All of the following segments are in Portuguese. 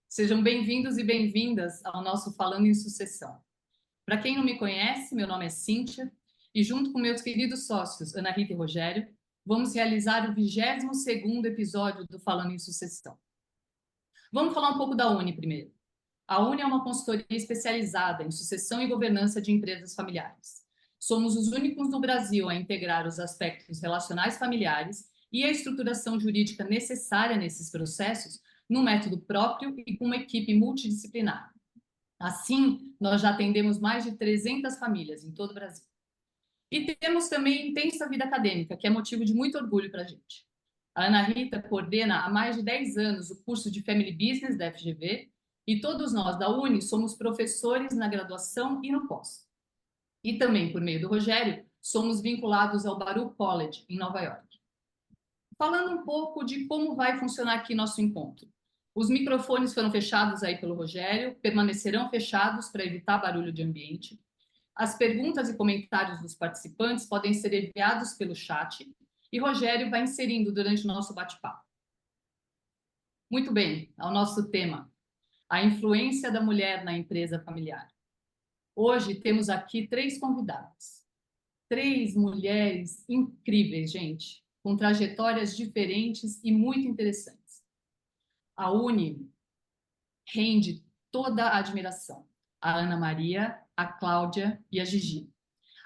Sejam bem-vindos e bem-vindas ao nosso Falando em Sucessão. Para quem não me conhece, meu nome é Cíntia e junto com meus queridos sócios Ana Rita e Rogério, vamos realizar o 22º episódio do Falando em Sucessão. Vamos falar um pouco da Uni primeiro. A Uni é uma consultoria especializada em sucessão e governança de empresas familiares. Somos os únicos no Brasil a integrar os aspectos relacionais familiares e a estruturação jurídica necessária nesses processos num método próprio e com uma equipe multidisciplinar. Assim, nós já atendemos mais de 300 famílias em todo o Brasil. E temos também intensa vida acadêmica, que é motivo de muito orgulho para a gente. A Ana Rita coordena há mais de 10 anos o curso de Family Business da FGV e todos nós da Uni somos professores na graduação e no pós. E também, por meio do Rogério, somos vinculados ao Baruch College, em Nova York. Falando um pouco de como vai funcionar aqui nosso encontro. Os microfones foram fechados aí pelo Rogério, permanecerão fechados para evitar barulho de ambiente. As perguntas e comentários dos participantes podem ser enviados pelo chat e Rogério vai inserindo durante o nosso bate-papo. Muito bem, ao nosso tema, a influência da mulher na empresa familiar. Hoje temos aqui 3 convidadas. 3 mulheres incríveis, gente, com trajetórias diferentes e muito interessantes. A Uni rende toda a admiração. A Ana Maria, a Cláudia e a Gigi.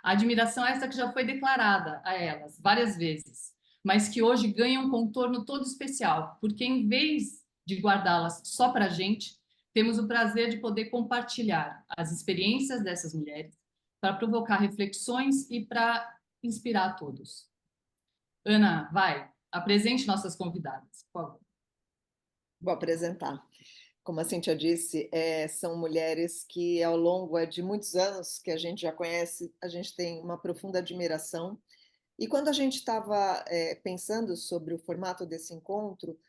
A admiração é essa que já foi declarada a elas várias vezes, mas que hoje ganha um contorno todo especial, porque em vez de guardá-las só para a gente, temos o prazer de poder compartilhar as experiências dessas mulheres para provocar reflexões e para inspirar a todos. Ana, vai, apresente nossas convidadas, por favor. Vou apresentar. Como a Cíntia disse, são mulheres que ao longo de muitos anos que a gente já conhece, a gente tem uma profunda admiração. E quando a gente estava pensando sobre o formato desse encontro,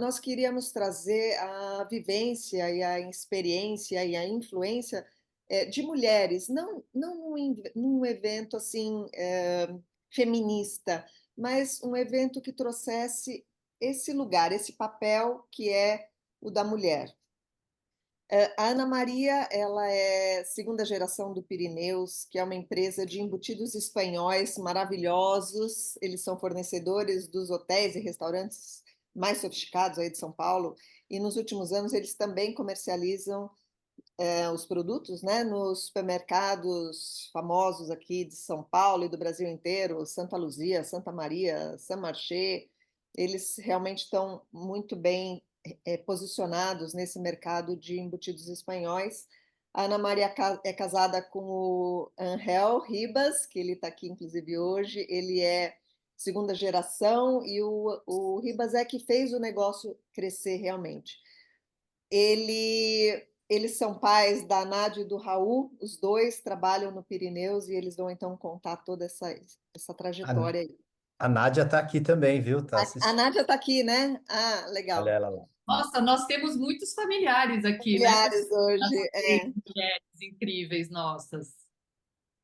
nós queríamos trazer a vivência e a experiência e a influência de mulheres, não num evento assim feminista, mas um evento que trouxesse esse lugar, esse papel que é o da mulher. A Ana Maria, ela é segunda geração do Pirineus, que é uma empresa de embutidos espanhóis maravilhosos. Eles são fornecedores dos hotéis e restaurantes mais sofisticados aí de São Paulo. E nos últimos anos eles também comercializam os produtos, né, nos supermercados famosos aqui de São Paulo e do Brasil inteiro, Santa Luzia, Santa Maria, Saint Marché. Eles realmente estão muito bem posicionados nesse mercado de embutidos espanhóis. A Ana Maria é casada com o Angel Ribas, que ele está aqui inclusive hoje. Ele é segunda geração e o Ribas é que fez o negócio crescer realmente. Eles são pais da Nádia e do Raul, os dois trabalham no Pirineus e eles vão então contar toda essa A, trajetória aí. a Nádia tá aqui também, viu? Tá A assistindo. Nádia está aqui, né? Ah, Olha legal. ela lá. Nossa, nós temos muitos familiares aqui, né, pessoal? Familiares hoje, As 3 mulheres incríveis nossas.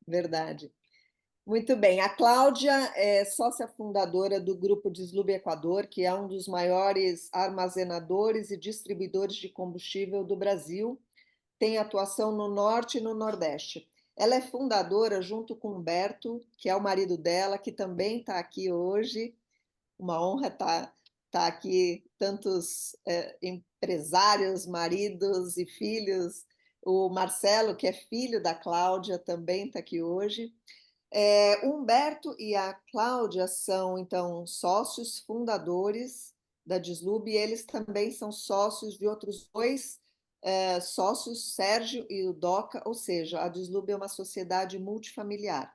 verdade. Muito bem. A Cláudia é sócia fundadora do Grupo Deslube Equador, que é um dos maiores armazenadores e distribuidores de combustível do Brasil. Tem atuação no Norte e no Nordeste. Ela é fundadora, junto com Humberto, que é o marido dela, que também está aqui hoje. Uma honra estar aqui, tantos empresários, maridos e filhos. O Marcelo, que é filho da Cláudia, também está aqui hoje. O Humberto e a Cláudia são, então, sócios fundadores da Deslube e eles também são sócios de outros 2 sócios, Sérgio e o Doca, ou seja, a Deslube é uma sociedade multifamiliar.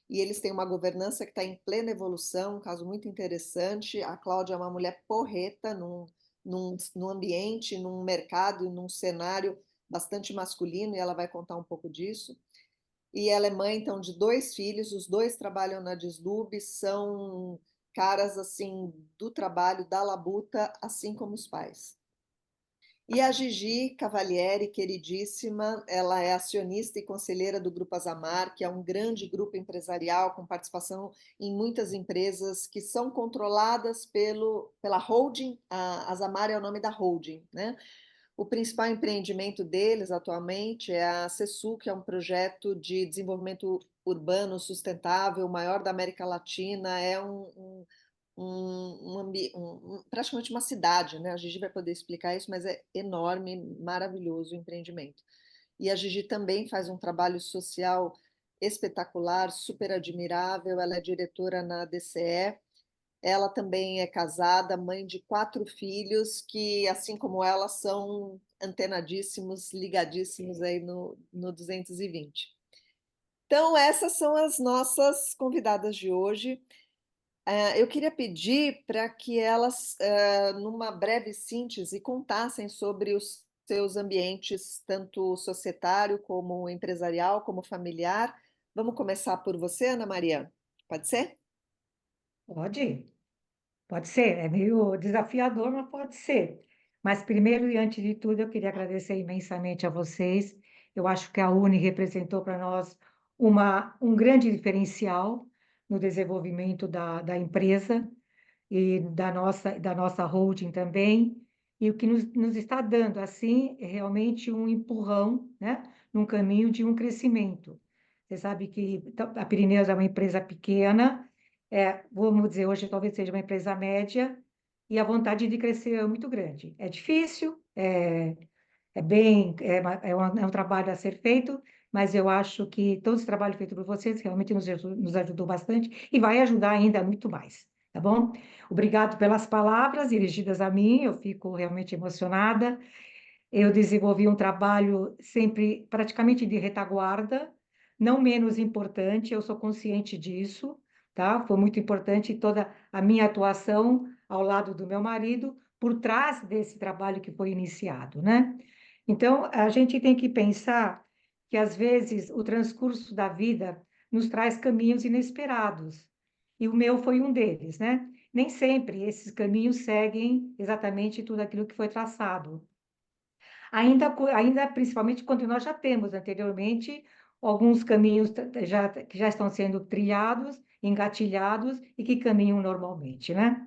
E eles têm uma governança que está em plena evolução, um caso muito interessante. A Cláudia é uma mulher porreta num ambiente, num mercado, num cenário bastante masculino, e ela vai contar um pouco disso. E ela é mãe, então, de 2 filhos, os 2 trabalham na Deslube, são caras, assim, do trabalho, da labuta, assim como os pais. E a Gigi Cavalieri, queridíssima, ela é acionista e conselheira do Grupo Azamar, que é um grande grupo empresarial com participação em muitas empresas que são controladas pela holding. A Azamar é o nome da holding, né? O principal empreendimento deles atualmente é a CESU, que é um projeto de desenvolvimento urbano sustentável, o maior da América Latina, é praticamente uma cidade, né? A Gigi vai poder explicar isso, mas é enorme, maravilhoso o empreendimento. E a Gigi também faz um trabalho social espetacular, super admirável. Ela é diretora na DCE. Ela também é casada, mãe de 4 filhos, que, assim como ela, são antenadíssimos, ligadíssimos aí no 220. Então, essas são as nossas convidadas de hoje. Eu queria pedir para que elas, numa breve síntese, contassem sobre os seus ambientes, tanto societário como empresarial, como familiar. Vamos começar por você, Ana Maria? Pode ser? Pode, pode ser. É meio desafiador, mas pode ser. Mas primeiro e antes de tudo, eu queria agradecer imensamente a vocês. Eu acho que a Uni representou para nós um grande diferencial no desenvolvimento da empresa e da nossa holding também, e o que nos está dando, assim, é realmente um empurrão, né, num caminho de um crescimento. Você sabe que a Pirineus é uma empresa pequena, vamos dizer, hoje talvez seja uma empresa média, e a vontade de crescer é muito grande. É difícil, é um trabalho a ser feito, mas eu acho que todo esse trabalho feito por vocês realmente nos ajudou bastante e vai ajudar ainda muito mais, tá bom? Obrigado pelas palavras dirigidas a mim, eu fico realmente emocionada. Eu desenvolvi um trabalho sempre praticamente de retaguarda, não menos importante, eu sou consciente disso, tá? Foi muito importante toda a minha atuação ao lado do meu marido, por trás desse trabalho que foi iniciado, né? Então, a gente tem que pensar que, às vezes, o transcurso da vida nos traz caminhos inesperados, e o meu foi um deles, né? Nem sempre esses caminhos seguem exatamente tudo aquilo que foi traçado. Ainda principalmente quando nós já temos anteriormente alguns caminhos que já estão sendo trilhados, engatilhados e que caminham normalmente, né?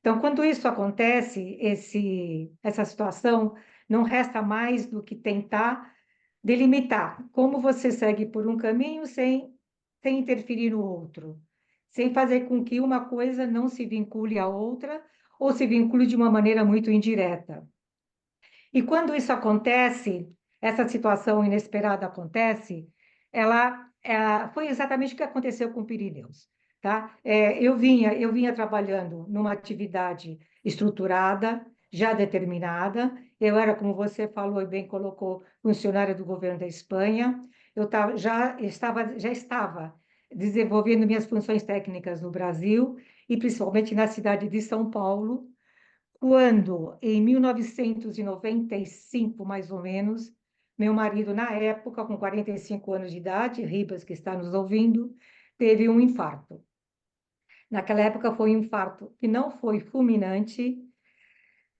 Então, quando isso acontece, essa situação, não resta mais do que tentar delimitar como você segue por um caminho sem interferir no outro, sem fazer com que uma coisa não se vincule à outra ou se vincule de uma maneira muito indireta. E quando isso acontece, essa situação inesperada acontece, foi exatamente o que aconteceu com o Pirineus, tá? Eu vinha trabalhando numa atividade estruturada, já determinada. Eu era, como você falou e bem colocou, funcionária do governo da Espanha. Já estava desenvolvendo minhas funções técnicas no Brasil e principalmente na cidade de São Paulo, quando, em 1995, mais ou menos, meu marido, na época, com 45 anos de idade, Ribas, que está nos ouvindo, teve um infarto. Naquela época foi um infarto que não foi fulminante.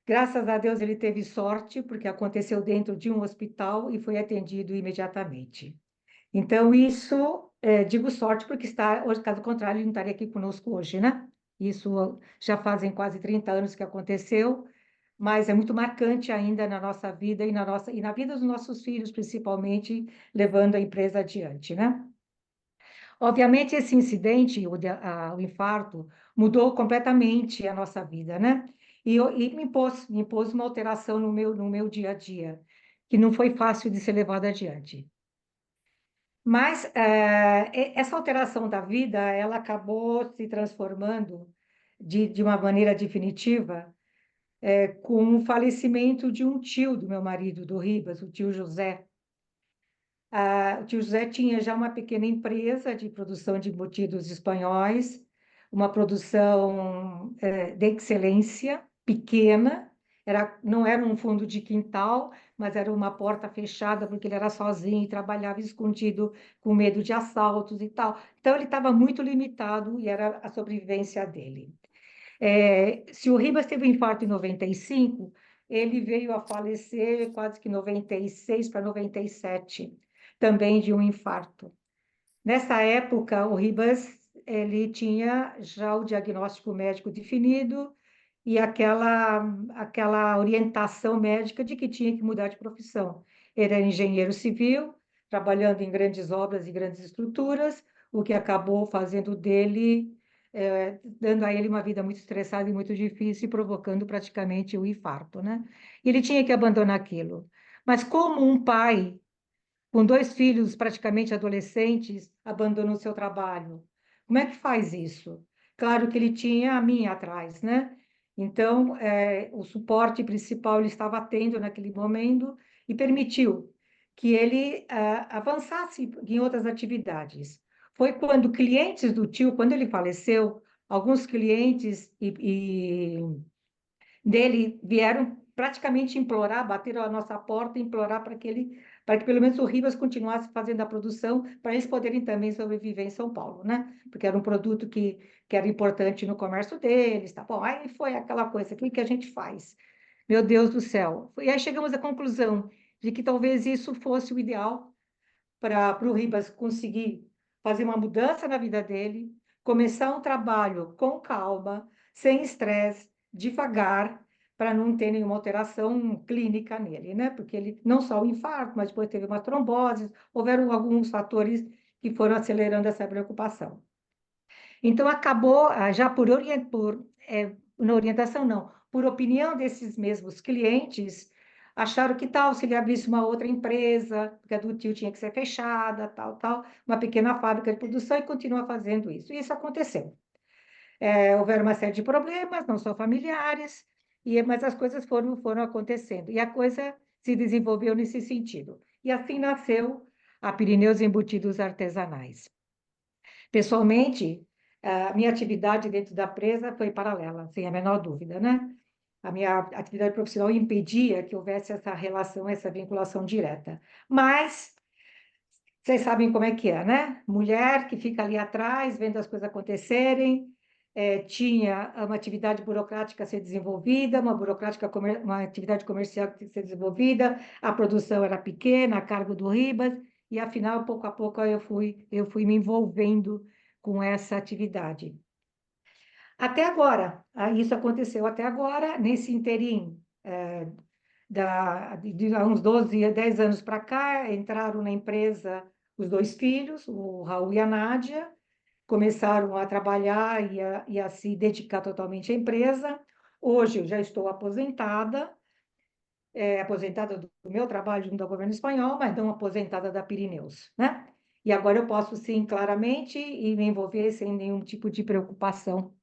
Graças a Deus ele teve sorte, porque aconteceu dentro de um hospital e foi atendido imediatamente. Então, isso, digo sorte, porque caso contrário, ele não estaria aqui conosco hoje, né? Isso já fazem quase 30 anos que aconteceu, mas é muito marcante ainda na nossa vida e na vida dos nossos filhos, principalmente, levando a empresa adiante, né? Obviamente, esse incidente, o infarto, mudou completamente a nossa vida, né? E me impôs uma alteração no meu dia a dia, que não foi fácil de ser levada adiante. Mas essa alteração da vida, ela acabou se transformando de uma maneira definitiva com o falecimento de um tio do meu marido, do Ribas, o tio José. O tio José tinha já uma pequena empresa de produção de embutidos espanhóis, uma produção de excelência, pequena, não era um fundo de quintal, mas era uma porta fechada, porque ele era sozinho e trabalhava escondido, com medo de assaltos e tal. Então, ele estava muito limitado e era a sobrevivência dele. Se o Ribas teve um infarto em 95, ele veio a falecer quase que 96 para 97, também de um infarto. Nessa época, o Ribas ele tinha já o diagnóstico médico definido e aquela orientação médica de que tinha que mudar de profissão. Ele era engenheiro civil, trabalhando em grandes obras e grandes estruturas, o que acabou fazendo dele, dando a ele uma vida muito estressada e muito difícil, e provocando praticamente o infarto, né? E ele tinha que abandonar aquilo. Mas como um pai com 2 filhos praticamente adolescentes, abandonou seu trabalho? Como é que faz isso? Claro que ele tinha a minha atrás, né? Então, o suporte principal ele estava tendo naquele momento e permitiu que ele avançasse em outras atividades. Foi quando clientes do tio, quando ele faleceu, alguns clientes dele vieram praticamente implorar, bateram a nossa porta e implorar para que pelo menos o Ribas continuasse fazendo a produção, para eles poderem também sobreviver em São Paulo, né? Porque era um produto que era importante no comércio deles, tá bom? Aí foi aquela coisa, o que a gente faz? Meu Deus do céu. E aí chegamos à conclusão de que talvez isso fosse o ideal para o Ribas conseguir fazer uma mudança na vida dele, começar um trabalho com calma, sem estresse, devagar, para não ter nenhuma alteração clínica nele, né? Porque ele não só o infarto, mas depois teve uma trombose, houveram alguns fatores que foram acelerando essa preocupação. Então, acabou, já na orientação, não, por opinião desses mesmos clientes, acharam que tal se ele abrisse uma outra empresa, porque a do tio tinha que ser fechada, tal, uma pequena fábrica de produção e continua fazendo isso. E isso aconteceu. Houveram uma série de problemas, não só familiares, mas as coisas foram acontecendo. E a coisa se desenvolveu nesse sentido. E assim nasceu a Pirineus Embutidos Artesanais. Pessoalmente, a minha atividade dentro da empresa foi paralela, sem a menor dúvida, né? A minha atividade profissional impedia que houvesse essa relação, essa vinculação direta. Mas vocês sabem como é que é, né? Mulher que fica ali atrás, vendo as coisas acontecerem, tinha uma atividade burocrática a ser desenvolvida, uma atividade comercial a ser desenvolvida, a produção era pequena, a cargo do Ribas, e afinal, pouco a pouco, eu fui me envolvendo com essa atividade. Até agora, isso aconteceu até agora, nesse interim, de há uns 10 anos para cá, entraram na empresa os 2 filhos, o Raul e a Nádia, começaram a trabalhar e a se dedicar totalmente à empresa. Hoje eu já estou aposentada, aposentada do meu trabalho junto ao governo espanhol, mas não aposentada da Pirineus, né? E agora eu posso, sim, claramente, e me envolver sem nenhum tipo de preocupação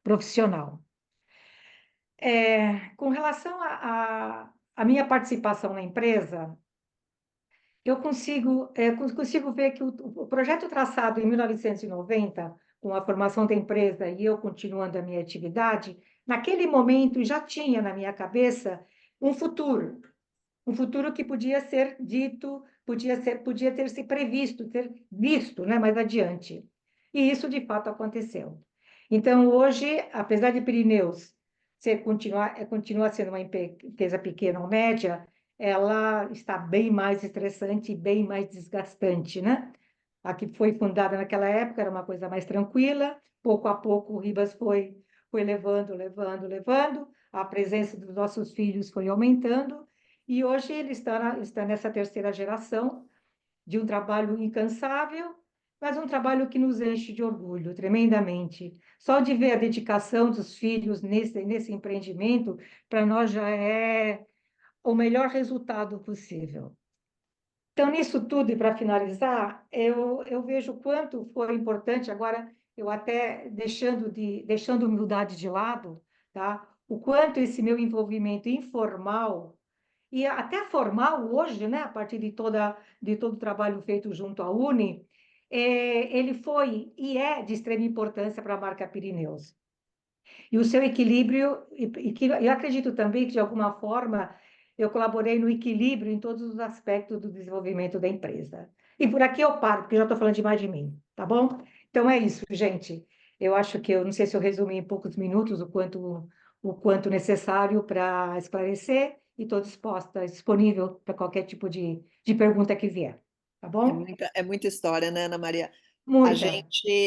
profissional. Com relação à minha participação na empresa, eu consigo ver que o projeto traçado em 1990, com a formação da empresa e eu continuando a minha atividade, naquele momento já tinha na minha cabeça um futuro que podia ser dito, podia ter se previsto, ter visto, né, mais adiante. E isso, de fato, aconteceu. Então, hoje, apesar de Pirineus continuar sendo uma empresa pequena ou média, ela está bem mais estressante e bem mais desgastante, né? A que foi fundada naquela época era uma coisa mais tranquila, pouco a pouco o Ribas foi levando, a presença dos nossos filhos foi aumentando, e hoje ele está nessa terceira geração de um trabalho incansável, mas um trabalho que nos enche de orgulho tremendamente. Só de ver a dedicação dos filhos nesse empreendimento, para nós já é o melhor resultado possível. Então, nisso tudo, e para finalizar, eu vejo o quanto foi importante, agora eu até deixando humildade de lado, tá? O quanto esse meu envolvimento informal e até formal hoje, né, a partir de todo o trabalho feito junto à Uni, ele foi e é de extrema importância para a marca Pirineus. E o seu equilíbrio, e que eu acredito também que, de alguma forma, eu colaborei no equilíbrio em todos os aspectos do desenvolvimento da empresa. E por aqui eu paro, porque já estou falando demais de mim, tá bom? Então é isso, gente. Eu acho que eu não sei se eu resumi em poucos minutos o quanto necessário para esclarecer, e estou disponível para qualquer tipo de pergunta que vier, tá bom? É muita história, né, Ana Maria? Muita.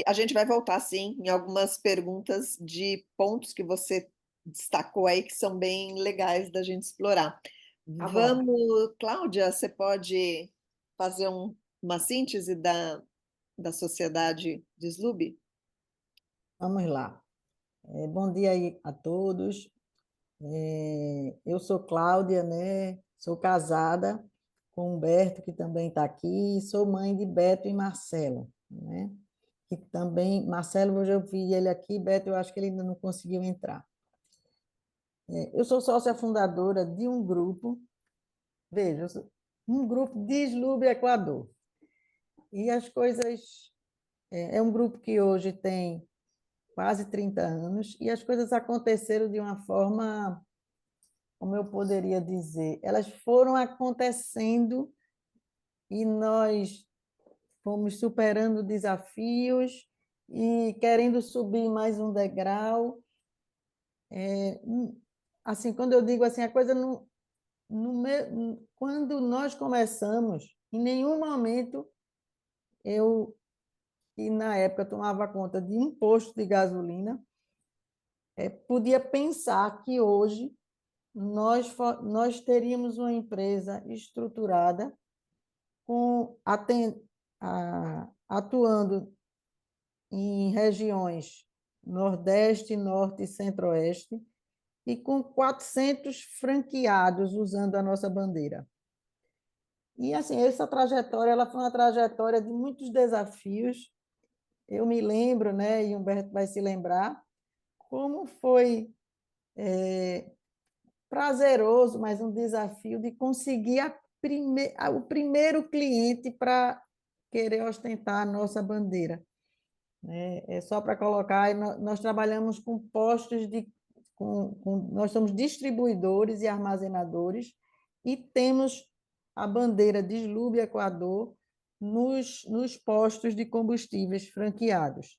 A gente vai voltar, sim, em algumas perguntas de pontos que você destacou aí que são bem legais da gente explorar. Tá bom. Vamos, Cláudia, você pode fazer uma síntese da sociedade de Slub? Vamos lá. Bom dia aí a todos. Eu sou Cláudia, né? Sou casada com Humberto, que também está aqui, e sou mãe de Beto e Marcelo, né? Que também, Marcelo, hoje eu vi ele aqui, Beto, eu acho que ele ainda não conseguiu entrar. Eu sou sócia fundadora de um grupo, veja, um grupo de Slub Equador. E as coisas. É um grupo que hoje tem quase 30 anos, e as coisas aconteceram de uma forma, como eu poderia dizer, elas foram acontecendo e nós fomos superando desafios e querendo subir mais um degrau. Assim, quando eu digo assim, a coisa quando nós começamos, em nenhum momento eu, que na época tomava conta de um posto de gasolina, podia pensar que hoje nós teríamos uma empresa estruturada, atuando em regiões Nordeste, Norte e Centro-Oeste, e com 400 franqueados usando a nossa bandeira. E, assim, essa trajetória ela foi uma trajetória de muitos desafios. Eu me lembro, né, e Humberto vai se lembrar, como foi prazeroso, mas um desafio de conseguir o primeiro cliente para querer ostentar a nossa bandeira. É só para colocar, nós trabalhamos com postos nós somos distribuidores e armazenadores e temos a bandeira de Slub Equador nos postos de combustíveis franqueados.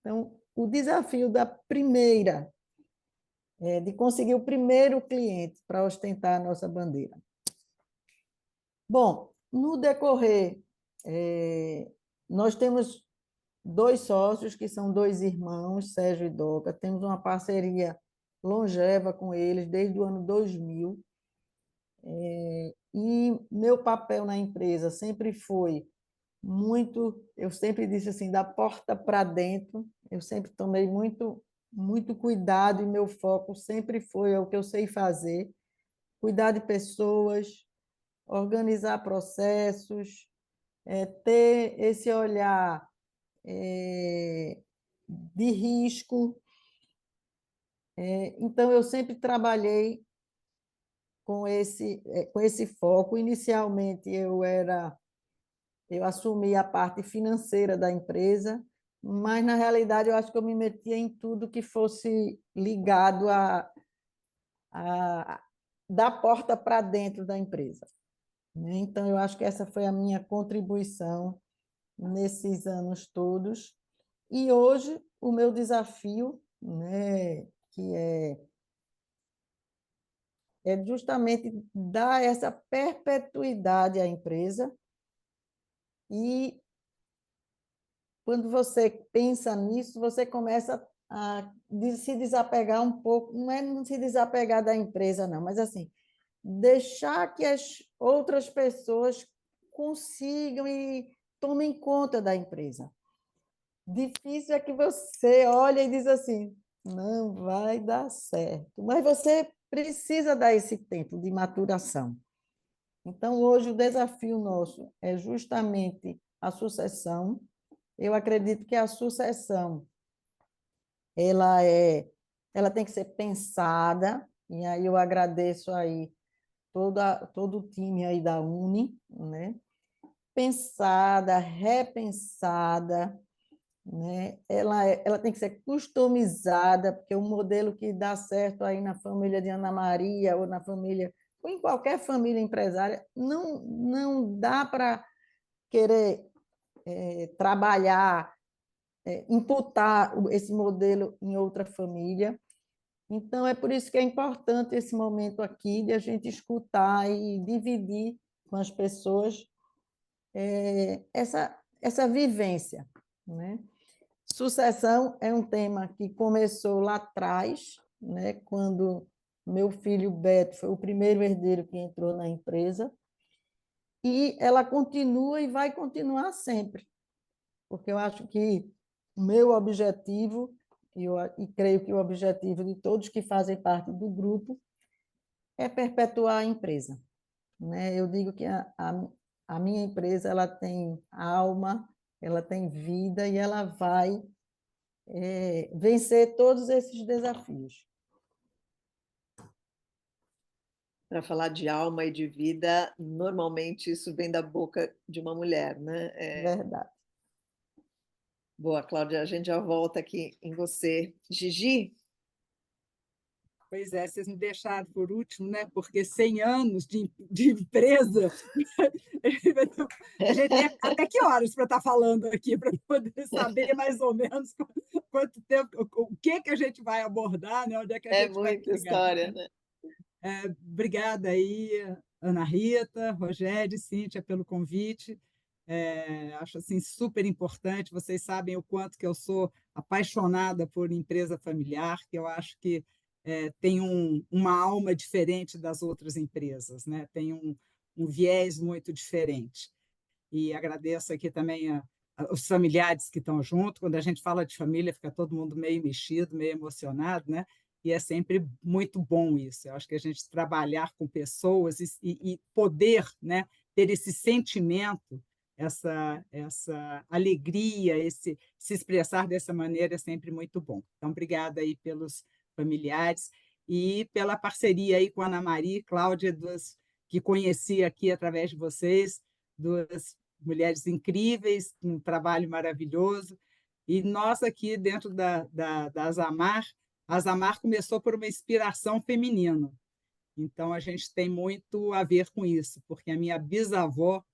Então, o desafio da primeira de conseguir o primeiro cliente para ostentar a nossa bandeira. Bom, no decorrer, nós temos 2 sócios, que são 2 irmãos, Sérgio e Doca, temos uma parceria longeva com eles desde o ano 2000, e meu papel na empresa sempre foi eu sempre disse assim, da porta para dentro, eu sempre tomei muito cuidado e meu foco sempre foi o que eu sei fazer, cuidar de pessoas, organizar processos, ter esse olhar de risco. Então, eu sempre trabalhei com esse foco. Inicialmente, eu assumi a parte financeira da empresa, mas, na realidade, eu acho que eu me metia em tudo que fosse ligado da porta para dentro da empresa. Então, eu acho que essa foi a minha contribuição nesses anos todos. E hoje, o meu desafio, né, que é justamente dar essa perpetuidade à empresa. E quando você pensa nisso, você começa a se desapegar um pouco, não é não se desapegar da empresa, não, mas assim, deixar que as outras pessoas consigam e tomem conta da empresa. Difícil é que você olha e diz assim, não vai dar certo, mas você precisa dar esse tempo de maturação. Então, hoje, o desafio nosso é justamente a sucessão. Eu acredito que a sucessão ela tem que ser pensada, e aí eu agradeço aí todo o time aí da Uni, né? Pensada, repensada, né? Ela tem que ser customizada, porque o modelo que dá certo aí na família de Ana Maria ou na família, ou em qualquer família empresária, não dá para querer trabalhar, imputar esse modelo em outra família. Então, é por isso que é importante esse momento aqui de a gente escutar e dividir com as pessoas essa vivência, né? Sucessão é um tema que começou lá atrás, né, quando meu filho Beto foi o primeiro herdeiro que entrou na empresa, e ela continua e vai continuar sempre, porque eu acho que o meu objetivo, e creio que o objetivo de todos que fazem parte do grupo, é perpetuar a empresa, né? Eu digo que a minha empresa ela tem alma, ela tem vida e ela vai vencer todos esses desafios. Para falar de alma e de vida, normalmente isso vem da boca de uma mulher, né? Verdade. Boa, Cláudia, a gente já volta aqui em você. Gigi? Pois é, vocês me deixaram por último, né? Porque 100 anos de empresa, a gente tem até que horas para estar falando aqui, para poder saber mais ou menos quanto tempo, o que a gente vai abordar, né? Onde é que a É gente vai muita pegar. história, né? Obrigada aí, Ana Rita, Rogério e Cíntia, pelo convite. Acho assim super importante. Vocês sabem o quanto que eu sou apaixonada por empresa familiar, que eu acho que tem uma alma diferente das outras empresas, né? Tem um viés muito diferente. E agradeço aqui também os familiares que estão junto. Quando a gente fala de família, fica todo mundo meio mexido, meio emocionado, né? E é sempre muito bom isso. Eu acho que a gente trabalhar com pessoas e poder, né, ter esse sentimento, essa alegria, se expressar dessa maneira é sempre muito bom. Então, obrigada aí pelos familiares e pela parceria aí com a Ana Maria e Cláudia, que conheci aqui através de vocês, duas mulheres incríveis, um trabalho maravilhoso. E nós aqui dentro da Azamar, a Azamar começou por uma inspiração feminina. Então, a gente tem muito a ver com isso, porque a minha bisavó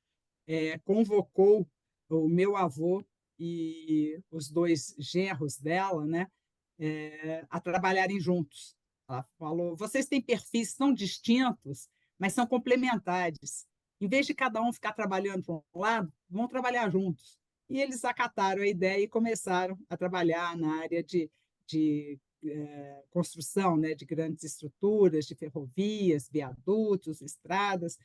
convocou o meu avô e os dois genros dela, né, a trabalharem juntos. Ela falou: vocês têm perfis tão distintos, mas são complementares. Em vez de cada um ficar trabalhando para um lado, vão trabalhar juntos. E eles acataram a ideia e começaram a trabalhar na área de construção, né, de grandes estruturas, de ferrovias, viadutos, estradas.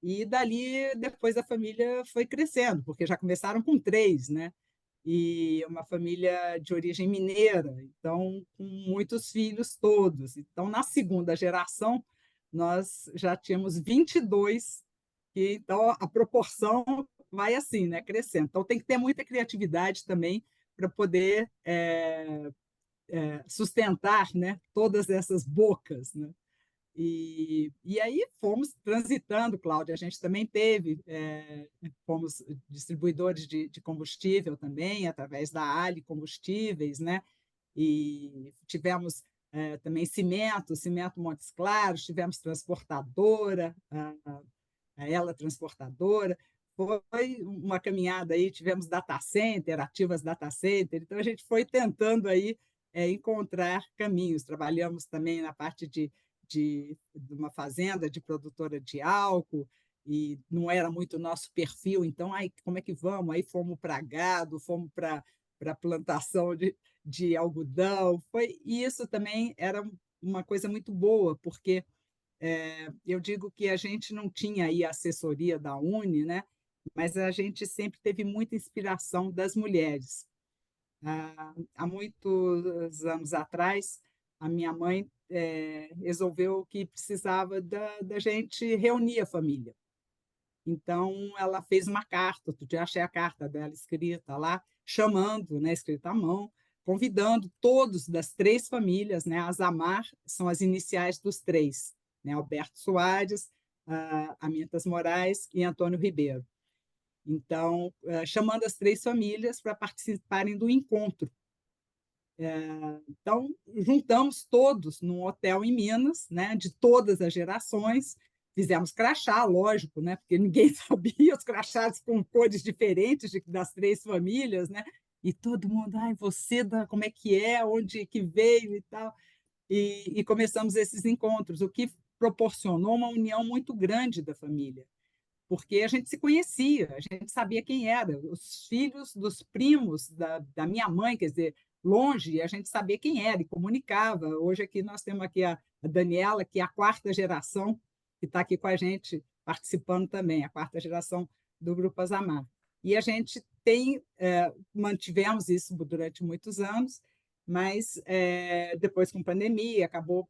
E dali, depois, a família foi crescendo, porque já começaram com três, né? E uma família de origem mineira, então, com muitos filhos todos. Então, na segunda geração, nós já tínhamos 22, e então a proporção vai assim, né, crescendo. Então, tem que ter muita criatividade também para poder sustentar, né, todas essas bocas, né? E aí fomos transitando, Cláudia. A gente também teve, fomos distribuidores de combustível também, através da Ali Combustíveis, né? E tivemos também cimento Montes Claros, tivemos transportadora, a Ela Transportadora. Foi uma caminhada aí, tivemos data center, ativas data center, então a gente foi tentando aí encontrar caminhos. Trabalhamos também na parte de uma fazenda de produtora de álcool, e não era muito o nosso perfil, então, ai, como é que vamos? Aí fomos para gado, fomos para plantação de algodão. E isso também era uma coisa muito boa, porque eu digo que a gente não tinha aí a assessoria da Uni, né? Mas a gente sempre teve muita inspiração das mulheres. Há muitos anos atrás, a minha mãe resolveu que precisava da gente reunir a família. Então, ela fez uma carta, outro dia achei a carta dela escrita lá, chamando, né, escrita à mão, convidando todos das três famílias, né, as Amar são as iniciais dos três, né, Alberto Soares, Amintas Moraes e Antônio Ribeiro. Então, chamando as três famílias para participarem do encontro. Então, juntamos todos num hotel em Minas, né, de todas as gerações, fizemos crachá, lógico, né, porque ninguém sabia, os crachás com cores diferentes das três famílias, né, e todo mundo, ai, você, como é que é, onde que veio e tal, e começamos esses encontros, o que proporcionou uma união muito grande da família, porque a gente se conhecia, a gente sabia quem era, os filhos dos primos da minha mãe, quer dizer, longe e a gente sabia quem era e comunicava. Hoje aqui nós temos aqui a Daniela, que é a quarta geração, que está aqui com a gente participando também, a quarta geração do Grupo Azamar. E a gente mantivemos isso durante muitos anos, mas depois com pandemia acabou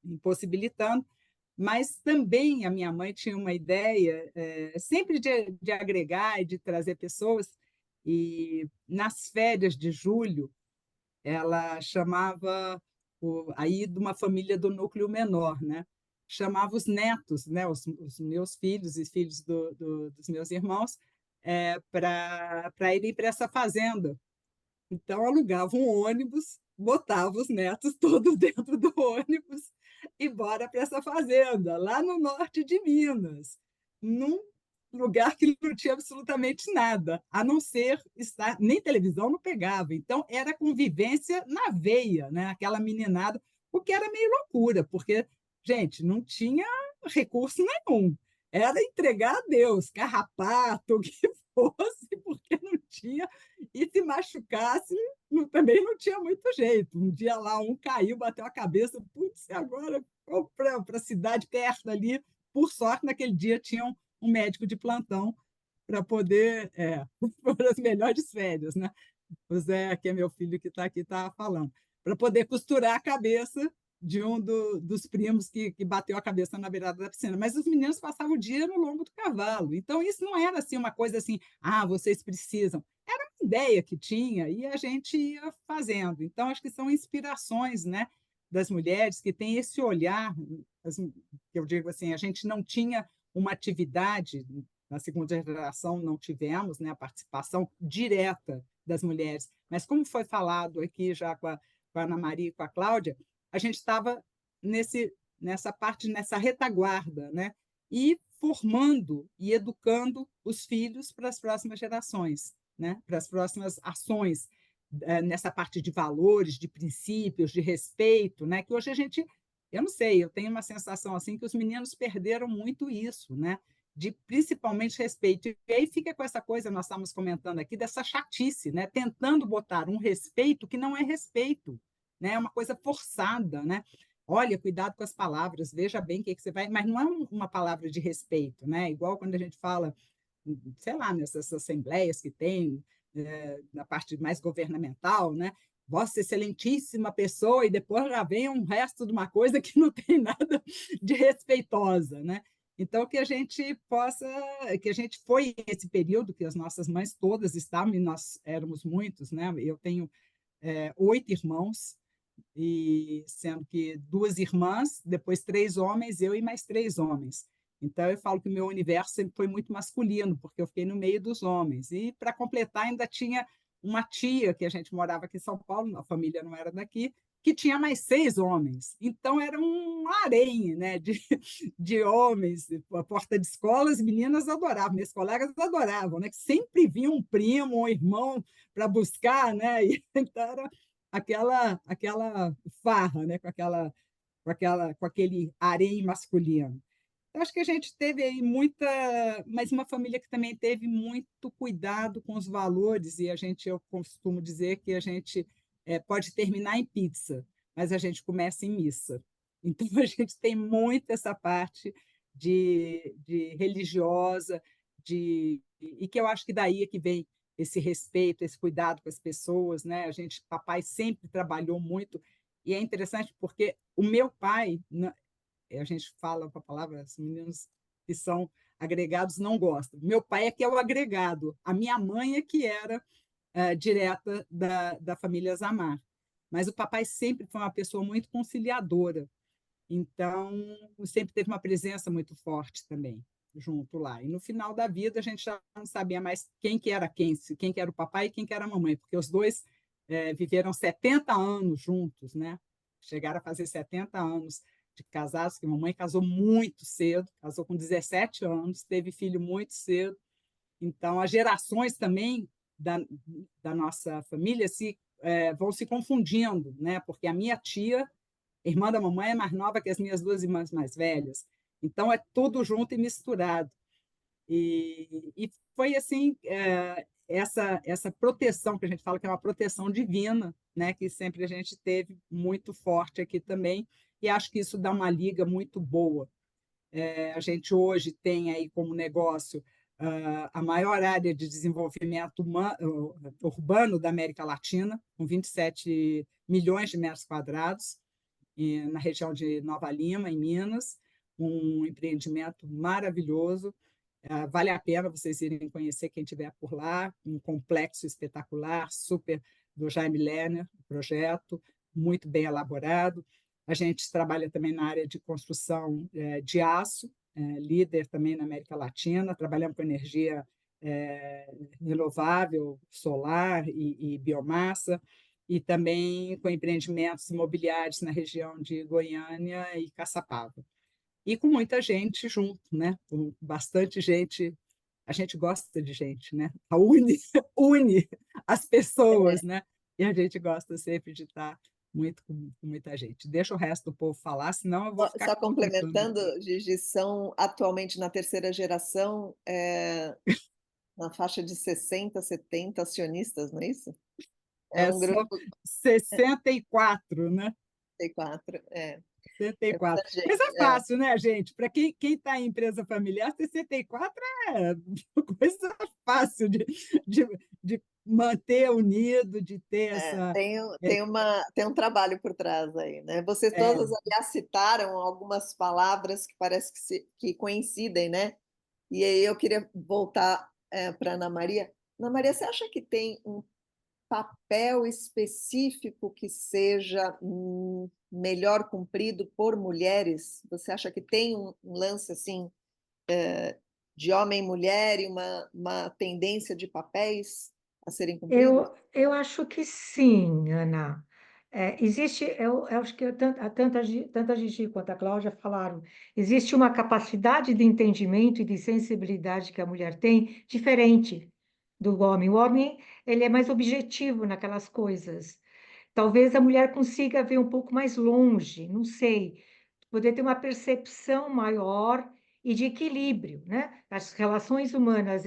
impossibilitando. Mas também a minha mãe tinha uma ideia sempre de agregar e de trazer pessoas, e nas férias de julho ela chamava aí de uma família do núcleo menor, né? Chamava os netos, né? Os meus filhos e filhos dos meus irmãos, para irem para essa fazenda. Então, alugava um ônibus, botava os netos todos dentro do ônibus e bora para essa fazenda, lá no norte de Minas, num lugar que não tinha absolutamente nada, a não ser estar, nem televisão não pegava. Então, era convivência na veia, né? Aquela meninada, o que era meio loucura, porque, gente, não tinha recurso nenhum. Era entregar a Deus, carrapato, o que fosse, porque não tinha, e se machucasse, também não tinha muito jeito. Um dia lá, um caiu, bateu a cabeça, putz, agora vou para a cidade perto ali. Por sorte, naquele dia tinha um médico de plantão para poder, para as melhores férias, né? O Zé, que é meu filho que está aqui, está falando, para poder costurar a cabeça de dos primos que bateu a cabeça na beirada da piscina. Mas os meninos passavam o dia no lombo do cavalo. Então, isso não era assim uma coisa assim, vocês precisam. Era uma ideia que tinha e a gente ia fazendo. Então, acho que são inspirações, né, das mulheres que têm esse olhar. Eu digo assim, a gente não tinha uma atividade, na segunda geração não tivemos, né, a participação direta das mulheres. Mas, como foi falado aqui já com a Ana Maria e com a Cláudia, a gente estava nessa parte, nessa retaguarda, né? E formando e educando os filhos para as próximas gerações, né? Para as próximas ações, nessa parte de valores, de princípios, de respeito, né? Que hoje a gente, eu não sei, eu tenho uma sensação assim que os meninos perderam muito isso, né? De principalmente respeito. E aí fica com essa coisa, nós estamos comentando aqui, dessa chatice, né? Tentando botar um respeito que não é respeito, né? É uma coisa forçada, né? Olha, cuidado com as palavras, veja bem o que você vai... Mas não é uma palavra de respeito, né? Igual quando a gente fala, sei lá, nessas assembleias que tem, na parte mais governamental, né? Vossa Excelentíssima pessoa, e depois já vem um resto de uma coisa que não tem nada de respeitosa, né? Então, que a gente foi esse período que as nossas mães todas estavam, e nós éramos muitos, né? Eu tenho 8 irmãos, e sendo que 2 irmãs, depois 3 homens, eu e mais 3 homens. Então, eu falo que o meu universo sempre foi muito masculino, porque eu fiquei no meio dos homens. E, para completar, ainda tinha uma tia, que a gente morava aqui em São Paulo, a família não era daqui, que tinha mais 6 homens. Então, era um harém, né, de homens. A porta de escola, as meninas adoravam, minhas colegas adoravam, né, que sempre vinha um primo, um irmão para buscar, né? E, então, era aquela farra, né, com aquele harém masculino. Eu acho que a gente teve aí mas uma família que também teve muito cuidado com os valores, e eu costumo dizer que a gente pode terminar em pizza, mas a gente começa em missa. Então, a gente tem muito essa parte de religiosa, e que eu acho que daí é que vem esse respeito, esse cuidado com as pessoas, né? Papai sempre trabalhou muito, e é interessante porque o meu pai, a gente fala com a palavra, os meninos que são agregados não gostam. Meu pai é que é o agregado, a minha mãe é que era direta da família Zamar. Mas o papai sempre foi uma pessoa muito conciliadora, então sempre teve uma presença muito forte também junto lá. E no final da vida a gente já não sabia mais quem que era quem que era o papai e quem que era a mamãe, porque os dois viveram 70 anos juntos, né? Chegaram a fazer 70 anos de casados, que a mamãe casou muito cedo, casou com 17 anos, teve filho muito cedo. Então, as gerações também da nossa família vão se confundindo, né? Porque a minha tia, irmã da mamãe, é mais nova que as minhas 2 irmãs mais velhas. Então, é tudo junto e misturado. E foi assim, essa proteção que a gente fala que é uma proteção divina, né, que sempre a gente teve muito forte aqui também, e acho que isso dá uma liga muito boa. A gente hoje tem aí como negócio a maior área de desenvolvimento urbano da América Latina, com 27 milhões de metros quadrados, na região de Nova Lima, em Minas, um empreendimento maravilhoso. Vale a pena vocês irem conhecer quem estiver por lá, um complexo espetacular, super do Jaime Lerner, projeto, muito bem elaborado. A gente trabalha também na área de construção de aço, líder também na América Latina, trabalhamos com energia renovável, solar e biomassa, e também com empreendimentos imobiliários na região de Goiânia e Caçapava. E com muita gente junto, né? Com bastante gente. A gente gosta de gente, né? Une as pessoas, né? E a gente gosta sempre de estar muito com muita gente. Deixa o resto do povo falar, senão eu vou ficar Só contando. complementando, Gigi, são atualmente na terceira geração, na faixa de 60, 70 acionistas, não é isso? É um São grupo 64, né? 64, é 64. muita Mas gente. é fácil, né, gente? Para quem está em empresa familiar, 64 é coisa fácil de manter unido, de ter essa. Tem um trabalho por trás aí, né? Vocês É, todas, aliás, citaram algumas palavras que parece que coincidem, né? E aí eu queria voltar para Ana Maria. Ana Maria, você acha que tem um papel específico que seja melhor cumprido por mulheres? Você acha que tem um lance assim de homem e mulher e uma tendência de papéis a serem cumpridos? Eu acho que sim, Ana. Existe, eu acho que tanto a Gigi quanto a Cláudia falaram, existe uma capacidade de entendimento e de sensibilidade que a mulher tem diferente do homem. O homem, ele é mais objetivo naquelas coisas. Talvez a mulher consiga ver um pouco mais longe, não sei, poder ter uma percepção maior e de equilíbrio, né? As relações humanas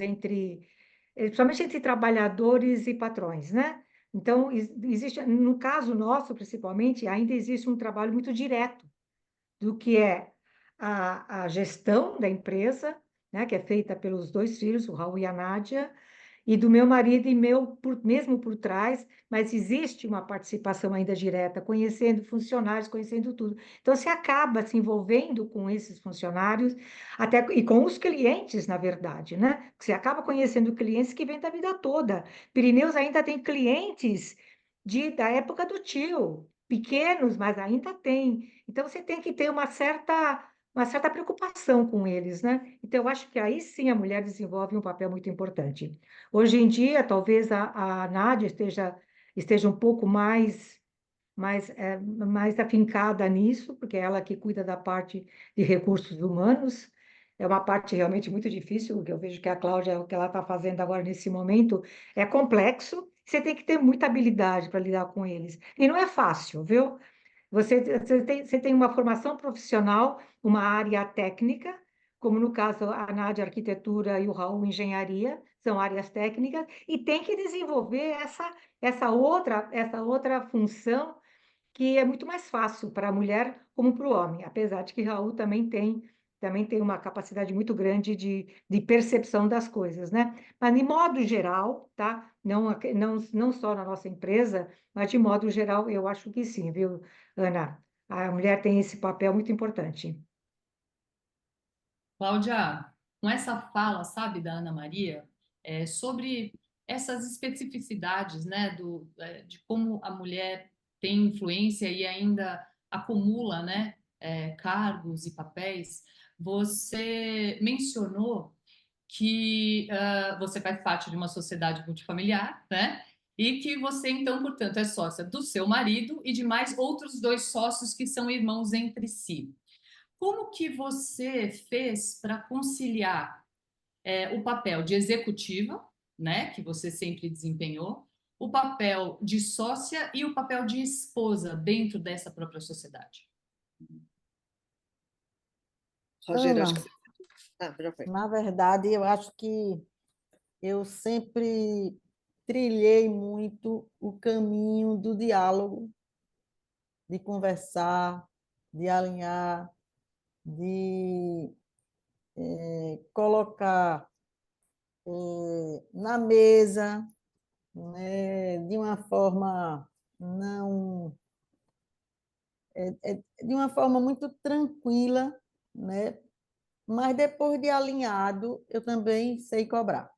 principalmente entre trabalhadores e patrões, né? Então, existe, no caso nosso, principalmente, ainda existe um trabalho muito direto do que é a gestão da empresa, né, que é feita pelos dois filhos, o Raul e a Nádia, e do meu marido e mesmo por trás, mas existe uma participação ainda direta, conhecendo funcionários, conhecendo tudo. Então, você acaba se envolvendo com esses funcionários, até e com os clientes, na verdade, né? Você acaba conhecendo clientes que vêm da vida toda. Pirineus ainda tem clientes da época do tio, pequenos, mas ainda tem. Então, você tem que ter uma certa preocupação com eles, né? Então, eu acho que aí sim a mulher desenvolve um papel muito importante. Hoje em dia, talvez a Nádia esteja um pouco mais afincada nisso, porque é ela que cuida da parte de recursos humanos. É uma parte realmente muito difícil, que eu vejo que a Cláudia, o que ela está fazendo agora nesse momento, é complexo. Você tem que ter muita habilidade para lidar com eles. E não é fácil, viu? Você tem uma formação profissional, uma área técnica, como no caso a Nádia Arquitetura e o Raul Engenharia, são áreas técnicas, e tem que desenvolver essa outra função que é muito mais fácil para a mulher como para o homem, apesar de que Raul também tem uma capacidade muito grande de percepção das coisas, né? Mas, de modo geral, tá? Não só na nossa empresa, mas, de modo geral, eu acho que sim, viu, Ana? A mulher tem esse papel muito importante. Cláudia, com essa fala, sabe, da Ana Maria, sobre essas especificidades, né, de como a mulher tem influência e ainda acumula, né, cargos e papéis, você mencionou que você faz parte de uma sociedade multifamiliar, né? E que você, então, portanto, é sócia do seu marido e de mais outros dois sócios que são irmãos entre si. Como que você fez para conciliar o papel de executiva, né, que você sempre desempenhou, o papel de sócia e o papel de esposa dentro dessa própria sociedade? Rogério, Ana, acho que já foi. na verdade, eu acho que eu sempre trilhei muito o caminho do diálogo, de conversar, de alinhar, de colocar na mesa, né, de uma forma não de uma forma muito tranquila, né? Mas depois de alinhado, eu também sei cobrar,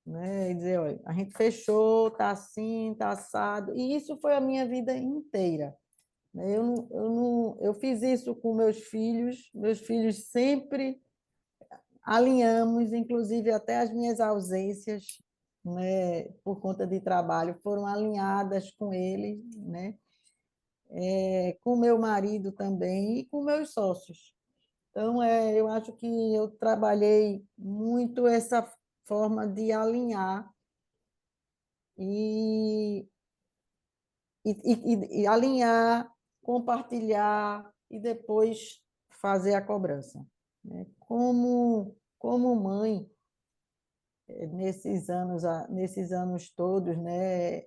né? E dizer, olha, a gente fechou, tá assim, tá assado. E isso foi a minha vida inteira, né? Eu fiz isso com meus filhos sempre alinhamos, inclusive até as minhas ausências, né, por conta de trabalho, foram alinhadas com eles, né? Com meu marido também e com meus sócios. Então, eu acho que eu trabalhei muito essa forma de alinhar e, e alinhar, compartilhar e depois fazer a cobrança, né? Como mãe, nesses anos todos, né,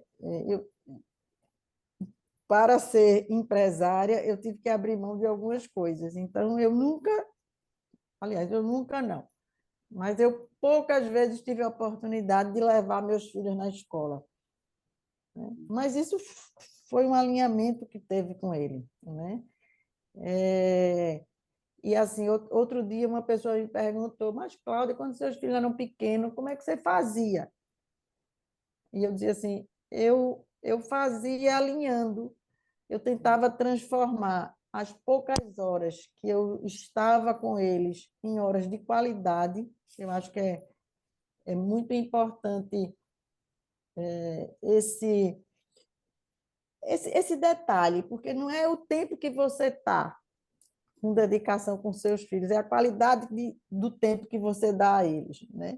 para ser empresária, eu tive que abrir mão de algumas coisas. Então, eu nunca não, mas eu poucas vezes tive a oportunidade de levar meus filhos na escola, né? Mas isso foi um alinhamento que teve com ele, né? E assim, outro dia uma pessoa me perguntou, mas Cláudia, quando seus filhos eram pequenos, como é que você fazia? E eu dizia assim, eu fazia alinhando, eu tentava transformar as poucas horas que eu estava com eles em horas de qualidade. Eu acho que é muito importante esse, esse detalhe, porque não é o tempo que você está com dedicação com seus filhos, é a qualidade do tempo que você dá a eles, né?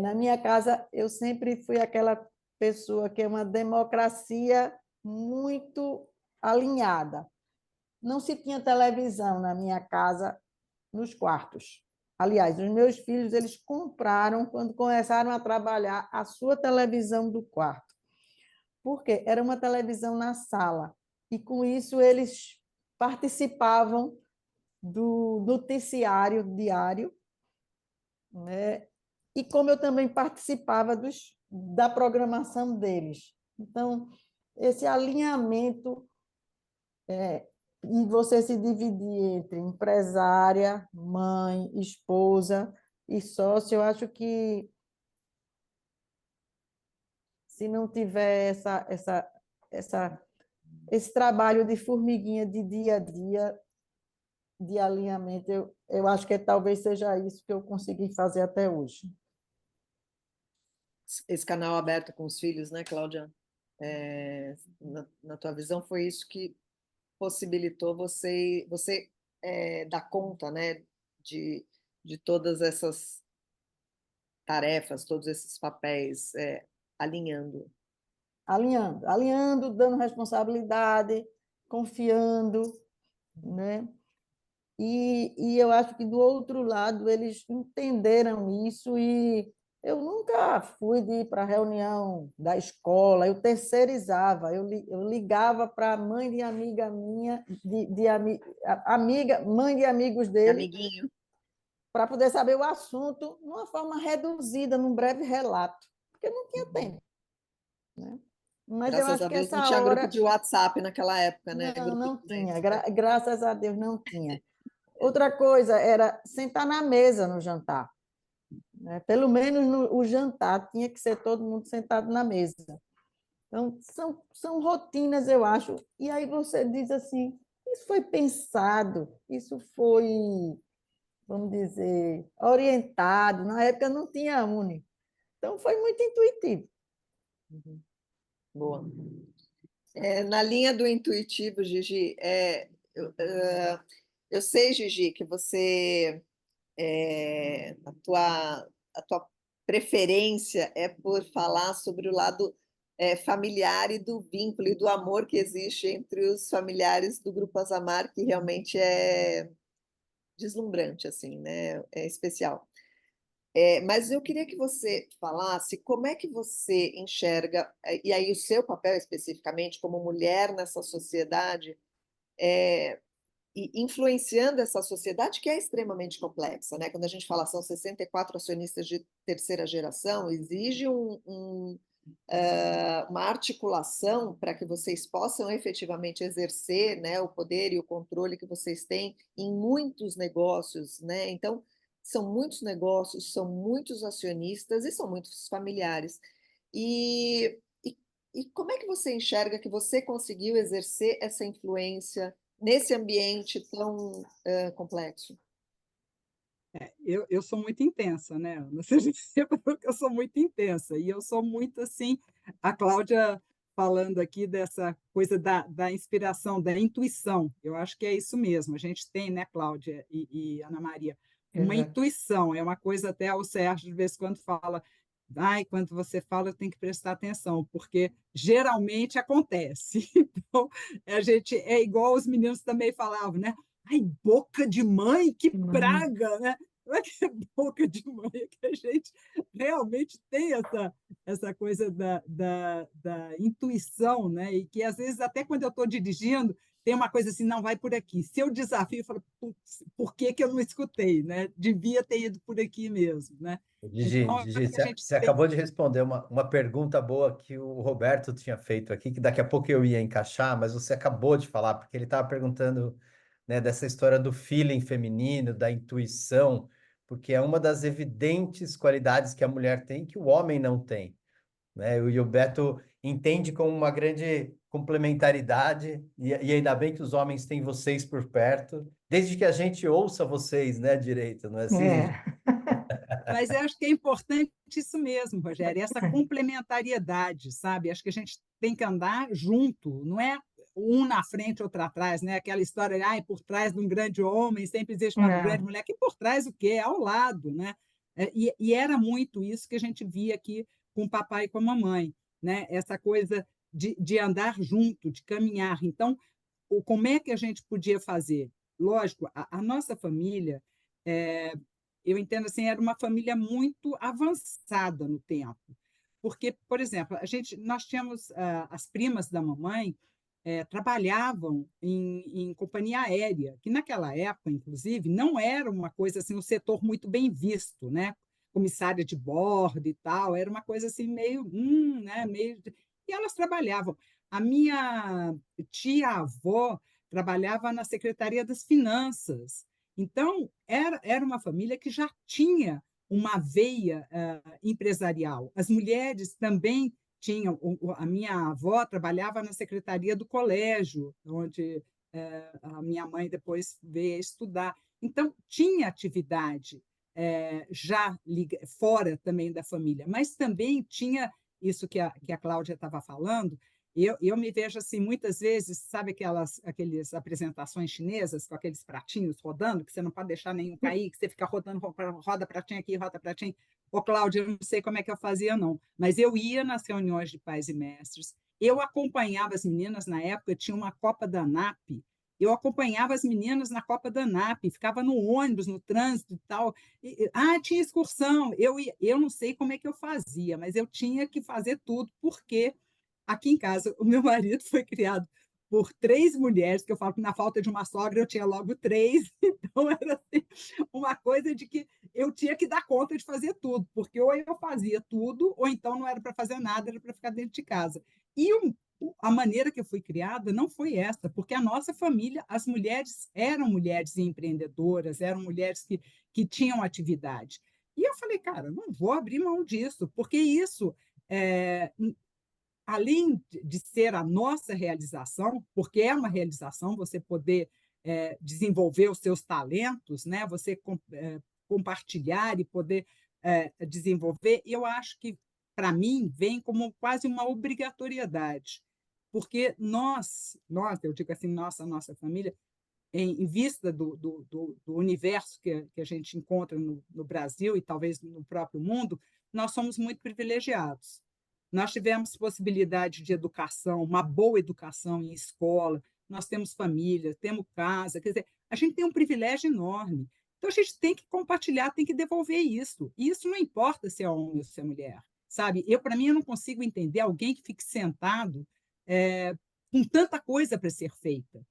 Na minha casa, eu sempre fui aquela pessoa que é uma democracia muito alinhada. Não se tinha televisão na minha casa nos quartos. Aliás, os meus filhos, eles compraram, quando começaram a trabalhar, a sua televisão do quarto. Por quê? Era uma televisão na sala. E, com isso, eles participavam do noticiário diário, né? E como eu também participava da programação deles. Então, esse alinhamento e você se dividir entre empresária, mãe, esposa e sócio, eu acho que se não tiver esse trabalho de formiguinha de dia a dia, de alinhamento, eu acho que talvez seja isso que eu consegui fazer até hoje. Esse canal aberto com os filhos, né, Cláudia? Na tua visão, foi isso que possibilitou você dar conta, né, de todas essas tarefas, todos esses papéis, alinhando. Alinhando, dando responsabilidade, confiando, né? E eu acho que, do outro lado, eles entenderam isso e eu nunca fui de ir para a reunião da escola, eu terceirizava, eu ligava para a mãe de amiga minha, amiga, mãe de amigos dele, Amiguinho. para poder saber o assunto de uma forma reduzida, num breve relato, porque não tinha tempo, né? Mas eu Graças acho a que Deus não essa tinha grupo hora... de WhatsApp naquela época, né? Não, Grupo de não tinha, Messenger. graças a Deus não tinha. Outra coisa era sentar na mesa no jantar, né? Pelo menos o jantar tinha que ser todo mundo sentado na mesa. Então, são rotinas, eu acho. E aí você diz assim, isso foi pensado, isso foi, vamos dizer, orientado. Na época não tinha Uni. Então, foi muito intuitivo. Boa. Na linha do intuitivo, Gigi, eu sei, Gigi, que você, a tua preferência é por falar sobre o lado familiar e do vínculo e do amor que existe entre os familiares do Grupo Azamar, que realmente é deslumbrante, assim, né? É especial. Mas eu queria que você falasse como é que você enxerga, e aí o seu papel especificamente como mulher nessa sociedade, e influenciando essa sociedade que é extremamente complexa, né? Quando a gente fala são 64 acionistas de terceira geração, exige uma articulação para que vocês possam efetivamente exercer, né, o poder e o controle que vocês têm em muitos negócios, né? Então, são muitos negócios, são muitos acionistas e são muitos familiares. E como é que você enxerga que você conseguiu exercer essa influência nesse ambiente tão complexo? Eu sou muito intensa, né, Ana? Você já reparou que eu sou muito intensa, e eu sou muito assim, a Cláudia falando aqui dessa coisa da inspiração, da intuição, eu acho que é isso mesmo, a gente tem, né, Cláudia e Ana Maria, uma Exato. intuição, é uma coisa até o Sérgio de vez em quando fala, ai, quando você fala eu tenho que prestar atenção, porque geralmente acontece. Então, a gente é igual os meninos também falavam, né? Ai, boca de mãe, que Mãe. praga, né? Não é que é boca de mãe, é que a gente realmente tem essa coisa da intuição, né? E que, às vezes, até quando eu estou dirigindo, tem uma coisa assim, não vai por aqui. Se eu desafio, eu falo, "Putz, por que que eu não escutei, né? Devia ter ido por aqui mesmo, né? Gigi, Então, eu Gigi, acho que a gente você tem. acabou de responder uma pergunta boa que o Roberto tinha feito aqui, que daqui a pouco eu ia encaixar, mas você acabou de falar, porque ele estava perguntando, né, dessa história do feeling feminino, da intuição, porque é uma das evidentes qualidades que a mulher tem que o homem não tem, né? E o Beto entende como uma grande complementaridade, e ainda bem que os homens têm vocês por perto, desde que a gente ouça vocês, né, direito, não é assim, Gigi? É. Mas eu acho que é importante isso mesmo, Rogério, essa complementariedade, sabe? Acho que a gente tem que andar junto, não é um na frente, outro atrás, né? Aquela história, ai, por trás de um grande homem sempre existe uma grande Não. mulher, que por trás o quê? É ao lado, né? E era muito isso que a gente via aqui com o papai e com a mamãe, né? Essa coisa de andar junto, de caminhar. Então, como é que a gente podia fazer? Lógico, a nossa família, é, eu entendo assim, era uma família muito avançada no tempo. Porque, por exemplo, nós tínhamos as primas da mamãe trabalhavam em companhia aérea, que naquela época, inclusive, não era uma coisa assim, um setor muito bem visto, né? Comissária de bordo e tal, era uma coisa assim meio, né? Meio... E elas trabalhavam. A minha tia-avó trabalhava na Secretaria das Finanças. Então, era uma família que já tinha uma veia empresarial. As mulheres também tinham. A minha avó trabalhava na secretaria do colégio, onde a minha mãe depois veio estudar. Então, tinha atividade já fora também da família, mas também tinha isso que a Cláudia estava falando. Eu me vejo assim, muitas vezes, sabe aquelas apresentações chinesas com aqueles pratinhos rodando, que você não pode deixar nenhum cair, que você fica rodando, roda pratinho aqui, roda pratinho. Ô, Cláudia, eu não sei como é que eu fazia, não, mas eu ia nas reuniões de pais e mestres, eu acompanhava as meninas, na época tinha uma Copa da ANAP, eu acompanhava as meninas na Copa da ANAP, ficava no ônibus, no trânsito e tal. Tinha excursão, eu não sei como é que eu fazia, mas eu tinha que fazer tudo, porque aqui em casa, o meu marido foi criado por 3 mulheres, que eu falo que na falta de uma sogra eu tinha logo 3, então era assim, uma coisa de que eu tinha que dar conta de fazer tudo, porque ou eu fazia tudo, ou então não era para fazer nada, era para ficar dentro de casa. E a maneira que eu fui criada não foi essa, porque a nossa família, as mulheres eram mulheres empreendedoras, eram mulheres que tinham atividade. E eu falei, cara, não vou abrir mão disso, porque isso é, além de ser a nossa realização, porque é uma realização você poder desenvolver os seus talentos, né? Você compartilhar e poder desenvolver, eu acho que, para mim, vem como quase uma obrigatoriedade, porque eu digo assim, nossa família, em vista do universo que a gente encontra no Brasil e talvez no próprio mundo, nós somos muito privilegiados. Nós tivemos possibilidade de educação, uma boa educação em escola, nós temos família, temos casa, quer dizer, a gente tem um privilégio enorme. Então, a gente tem que compartilhar, tem que devolver isso. E isso não importa se é homem ou se é mulher, sabe? Para mim, eu não consigo entender alguém que fique sentado com tanta coisa para ser feita.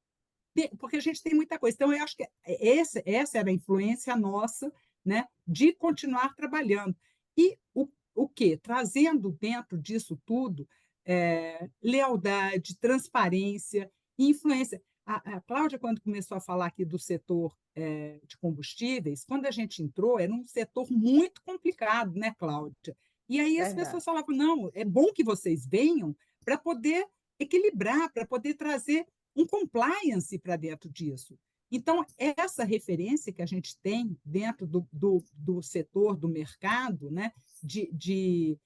Porque a gente tem muita coisa. Então, eu acho que essa era a influência nossa, né, de continuar trabalhando. E o quê? Trazendo dentro disso tudo lealdade, transparência e influência. A Cláudia, quando começou a falar aqui do setor de combustíveis, quando a gente entrou, era um setor muito complicado, né, Cláudia? E aí as Verdade. pessoas falavam, não, é bom que vocês venham para poder equilibrar, para poder trazer um compliance para dentro disso. Então, essa referência que a gente tem dentro do setor, do mercado, né, de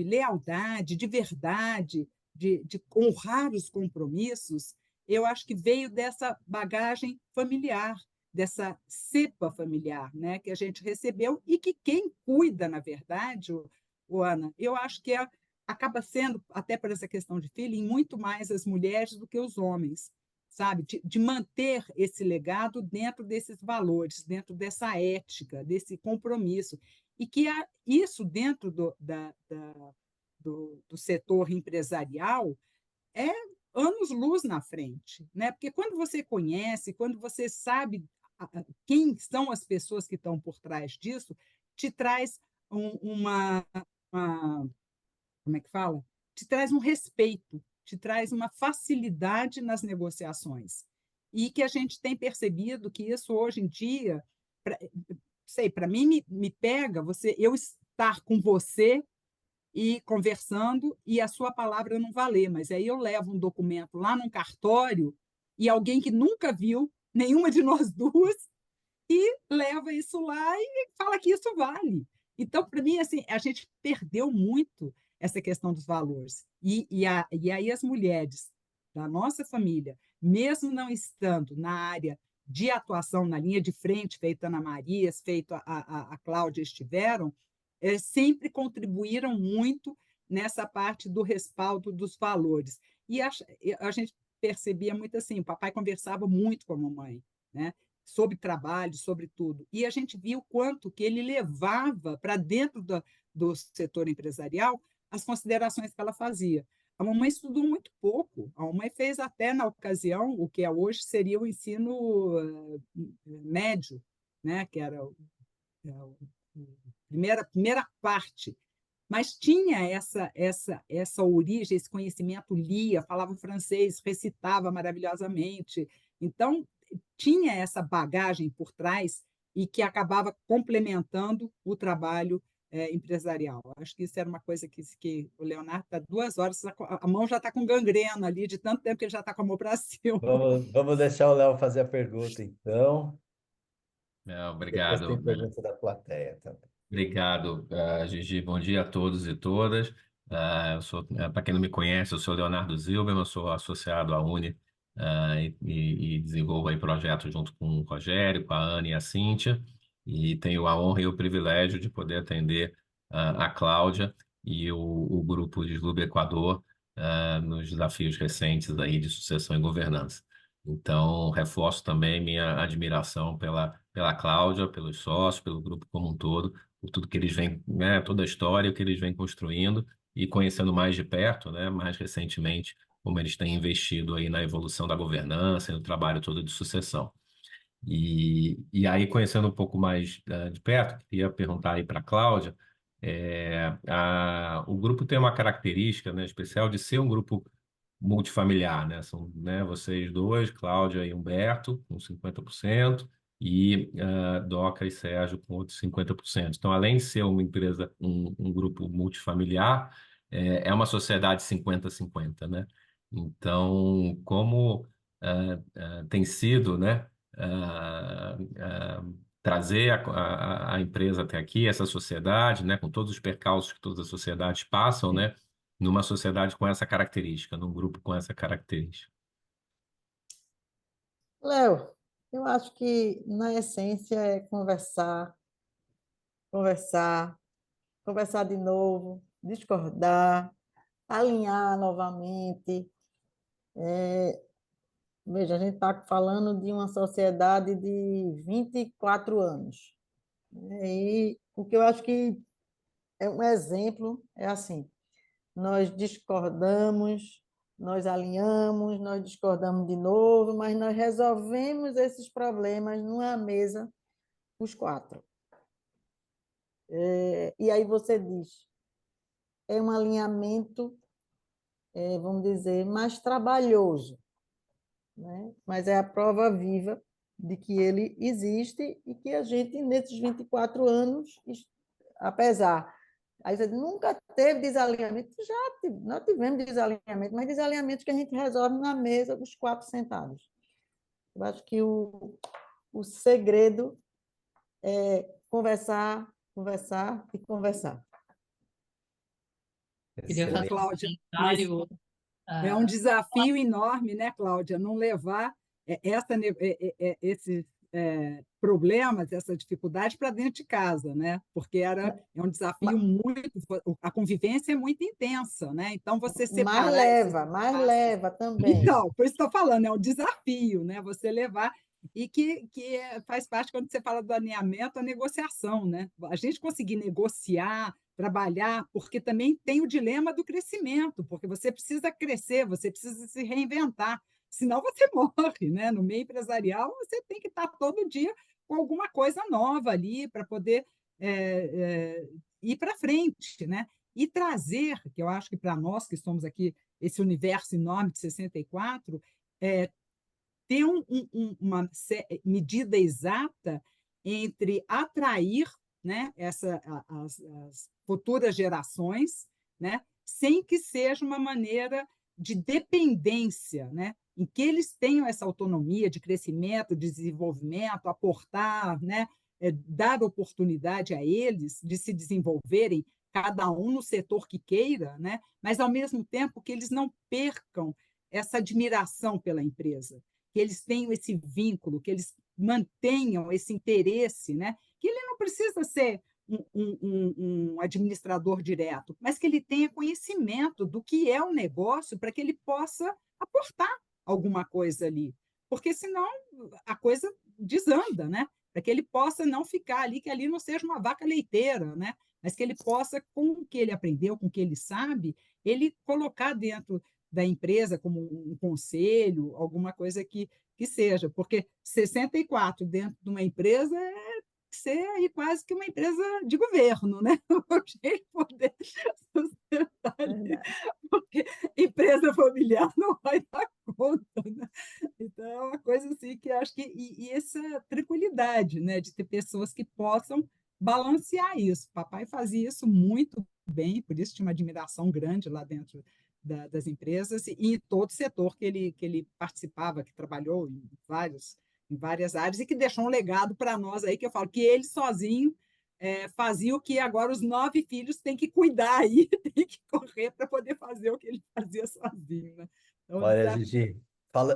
lealdade, de verdade, de honrar os compromissos, eu acho que veio dessa bagagem familiar, dessa cepa familiar, né, que a gente recebeu e que quem cuida, na verdade, Ana, eu acho que acaba sendo, até por essa questão de feeling, muito mais as mulheres do que os homens, sabe? De manter esse legado dentro desses valores, dentro dessa ética, desse compromisso. E que isso dentro do setor empresarial é anos-luz na frente, né? Porque quando você conhece, quando você sabe quem são as pessoas que estão por trás disso, te traz uma como é que fala? Te traz um respeito, te traz uma facilidade nas negociações. E que a gente tem percebido que isso hoje em dia, para mim me pega eu estar com você e conversando e a sua palavra não valer, mas aí eu levo um documento lá num cartório e alguém que nunca viu nenhuma de nós duas e leva isso lá e fala que isso vale. Então, para mim, assim, a gente perdeu muito essa questão dos valores. E aí as mulheres da nossa família, mesmo não estando na área de atuação, na linha de frente, feita Ana Marias, feito a Cláudia estiveram, sempre contribuíram muito nessa parte do respaldo dos valores. E a gente percebia muito assim, o papai conversava muito com a mamãe, né? Sobre trabalho, sobre tudo. E a gente viu o quanto que ele levava para dentro do setor empresarial as considerações que ela fazia. A mamãe estudou muito pouco. A mamãe fez até, na ocasião, o que hoje seria o ensino médio, né? Que era primeira parte. Mas tinha essa origem, esse conhecimento, lia, falava francês, recitava maravilhosamente. Então, tinha essa bagagem por trás e que acabava complementando o trabalho empresarial. Acho que isso era uma coisa que o Leonardo está 2 horas, a mão já está com gangrena ali, de tanto tempo que ele já está com a mão para cima. Vamos deixar o Léo fazer a pergunta, então. Depois tem Obrigado, pergunta da plateia também. obrigado, Gigi. Bom dia a todos e todas. Para quem não me conhece, eu sou Leonardo Zilberman, eu sou associado à Uni e desenvolvo aí projetos junto com o Rogério, com a Ana e a Cíntia, e tenho a honra e o privilégio de poder atender a Cláudia e o grupo Deslube Equador nos desafios recentes aí de sucessão e governança. Então, reforço também minha admiração pela Cláudia, pelos sócios, pelo grupo como um todo, por tudo que eles vêm, né, toda a história que eles vêm construindo e conhecendo mais de perto, né, mais recentemente, como eles têm investido aí na evolução da governança e no trabalho todo de sucessão. E aí, conhecendo um pouco mais de perto, queria perguntar aí para a Cláudia, o grupo tem uma característica, né, especial de ser um grupo multifamiliar, né? São, né, vocês dois, Cláudia e Humberto, com 50%, e Doca e Sérgio com outros 50%. Então, além de ser uma empresa, um grupo multifamiliar, é uma sociedade 50-50, né? Então, como tem sido, né, trazer a empresa até aqui, essa sociedade, né, com todos os percalços que todas as sociedades passam, né, numa sociedade com essa característica, num grupo com essa característica. Léo, eu acho que, na essência, é conversar, conversar, conversar de novo, discordar, alinhar novamente, veja, a gente está falando de uma sociedade de 24 anos, né? E o que eu acho que é um exemplo é assim: nós discordamos, nós alinhamos, nós discordamos de novo, mas nós resolvemos esses problemas numa mesa, os quatro. E aí você diz, é um alinhamento, vamos dizer, mais trabalhoso, né? Mas é a prova viva de que ele existe e que a gente, nesses 24 anos, apesar. Aí você nunca teve desalinhamento? Nós tivemos desalinhamento, mas desalinhamentos que a gente resolve na mesa, os quatro sentados. Eu acho que o segredo é conversar, conversar e conversar. Queria fazer um Cláudia, mas comentário. é um desafio enorme, né, Cláudia, não levar esses problemas, essa dificuldade para dentro de casa, né? Porque é um desafio muito, a convivência é muito intensa, né? Então você separar esses Mais espaços. leva também. Então, por isso estou falando, é um desafio, né? Você levar e que faz parte quando você fala do alinhamento, a negociação, né? A gente conseguir negociar, trabalhar, porque também tem o dilema do crescimento, porque você precisa crescer, você precisa se reinventar, senão você morre, né? No meio empresarial, você tem que estar todo dia com alguma coisa nova ali para poder ir para frente, né? E trazer, que eu acho que para nós que estamos aqui, esse universo enorme de 64, ter uma medida exata entre atrair, né, as futuras gerações, né, sem que seja uma maneira de dependência, né, em que eles tenham essa autonomia de crescimento, de desenvolvimento, aportar, né, dar oportunidade a eles de se desenvolverem, cada um no setor que queira, né, mas, ao mesmo tempo, que eles não percam essa admiração pela empresa, que eles tenham esse vínculo, que eles mantenham esse interesse, né? Que ele não precisa ser um administrador direto, mas que ele tenha conhecimento do que é o negócio para que ele possa aportar alguma coisa ali, porque senão a coisa desanda, né? Para que ele possa não ficar ali, que ali não seja uma vaca leiteira, né? Mas que ele possa, com o que ele aprendeu, com o que ele sabe, ele colocar dentro da empresa como um conselho, alguma coisa que seja, porque 64 dentro de uma empresa ser aí quase que uma empresa de governo, né? Para a gente poder sustentar ali, porque empresa familiar não vai dar conta, né? Então, é uma coisa assim que acho que... E essa tranquilidade, né? De ter pessoas que possam balancear isso. Papai fazia isso muito bem, por isso tinha uma admiração grande lá dentro das empresas e em todo setor que ele participava, que trabalhou em várias áreas e que deixou um legado para nós aí, que eu falo que ele sozinho fazia o que agora os 9 filhos têm que cuidar aí, têm que correr para poder fazer o que ele fazia sozinho, né? Então, Olha, Gigi,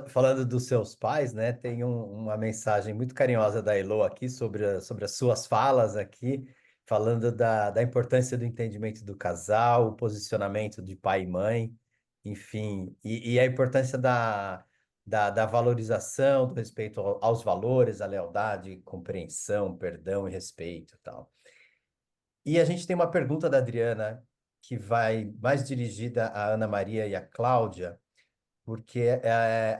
falando dos seus pais, né? Tem uma mensagem muito carinhosa da Elo aqui sobre as suas falas aqui, falando da importância do entendimento do casal, o posicionamento de pai e mãe, enfim, e a importância da valorização, do respeito aos valores, a lealdade, compreensão, perdão e respeito e tal. E a gente tem uma pergunta da Adriana, que vai mais dirigida à Ana Maria e à Cláudia, porque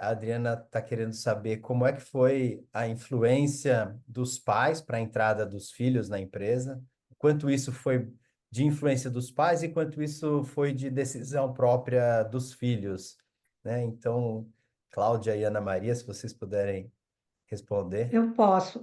a Adriana está querendo saber como é que foi a influência dos pais para a entrada dos filhos na empresa, quanto isso foi de influência dos pais e quanto isso foi de decisão própria dos filhos, né? Então, Cláudia e Ana Maria, se vocês puderem responder. Eu posso,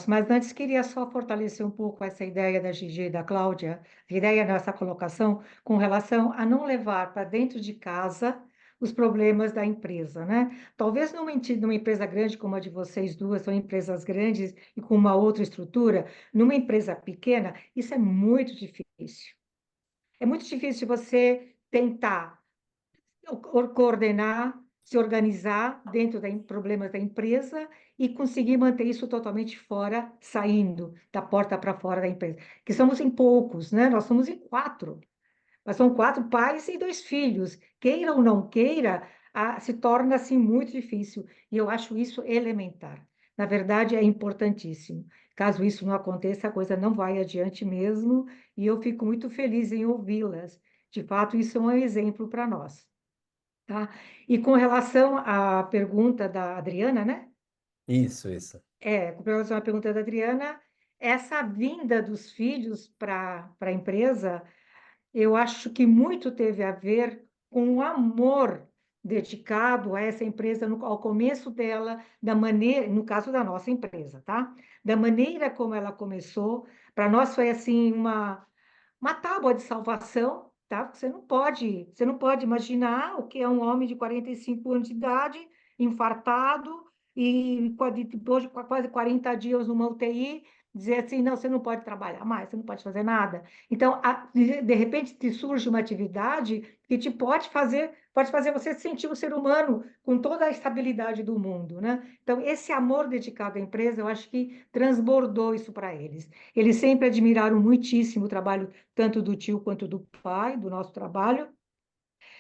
mas antes queria só fortalecer um pouco essa ideia da Gigi e da Cláudia, a ideia dessa colocação com relação a não levar para dentro de casa os problemas da empresa, né? Talvez numa empresa grande como a de vocês duas, são empresas grandes e com uma outra estrutura, numa empresa pequena, isso é muito difícil. É muito difícil você tentar coordenar, se organizar dentro dos problemas da empresa e conseguir manter isso totalmente fora, saindo da porta para fora da empresa. Que somos em poucos, né? Nós somos em 4. Mas são 4 pais e 2 filhos. Queira ou não queira, se torna assim muito difícil, e eu acho isso elementar. Na verdade, é importantíssimo. Caso isso não aconteça, a coisa não vai adiante mesmo, e eu fico muito feliz em ouvi-las. De fato, isso é um exemplo para nós, tá? E com relação à pergunta da Adriana, né? Isso. Com relação à pergunta da Adriana, essa vinda dos filhos para a empresa, eu acho que muito teve a ver com o amor dedicado a essa empresa ao começo dela, da maneira, no caso da nossa empresa, tá? Da maneira como ela começou, para nós foi assim uma tábua de salvação, tá? Porque você não pode imaginar o que é um homem de 45 anos de idade, infartado, e depois de quase 40 dias numa UTI, dizer assim, não, você não pode trabalhar mais, você não pode fazer nada. Então, de repente, te surge uma atividade que te pode fazer você sentir o ser humano com toda a estabilidade do mundo, né? Então, esse amor dedicado à empresa, eu acho que transbordou isso para eles. Eles sempre admiraram muitíssimo o trabalho tanto do tio quanto do pai, do nosso trabalho,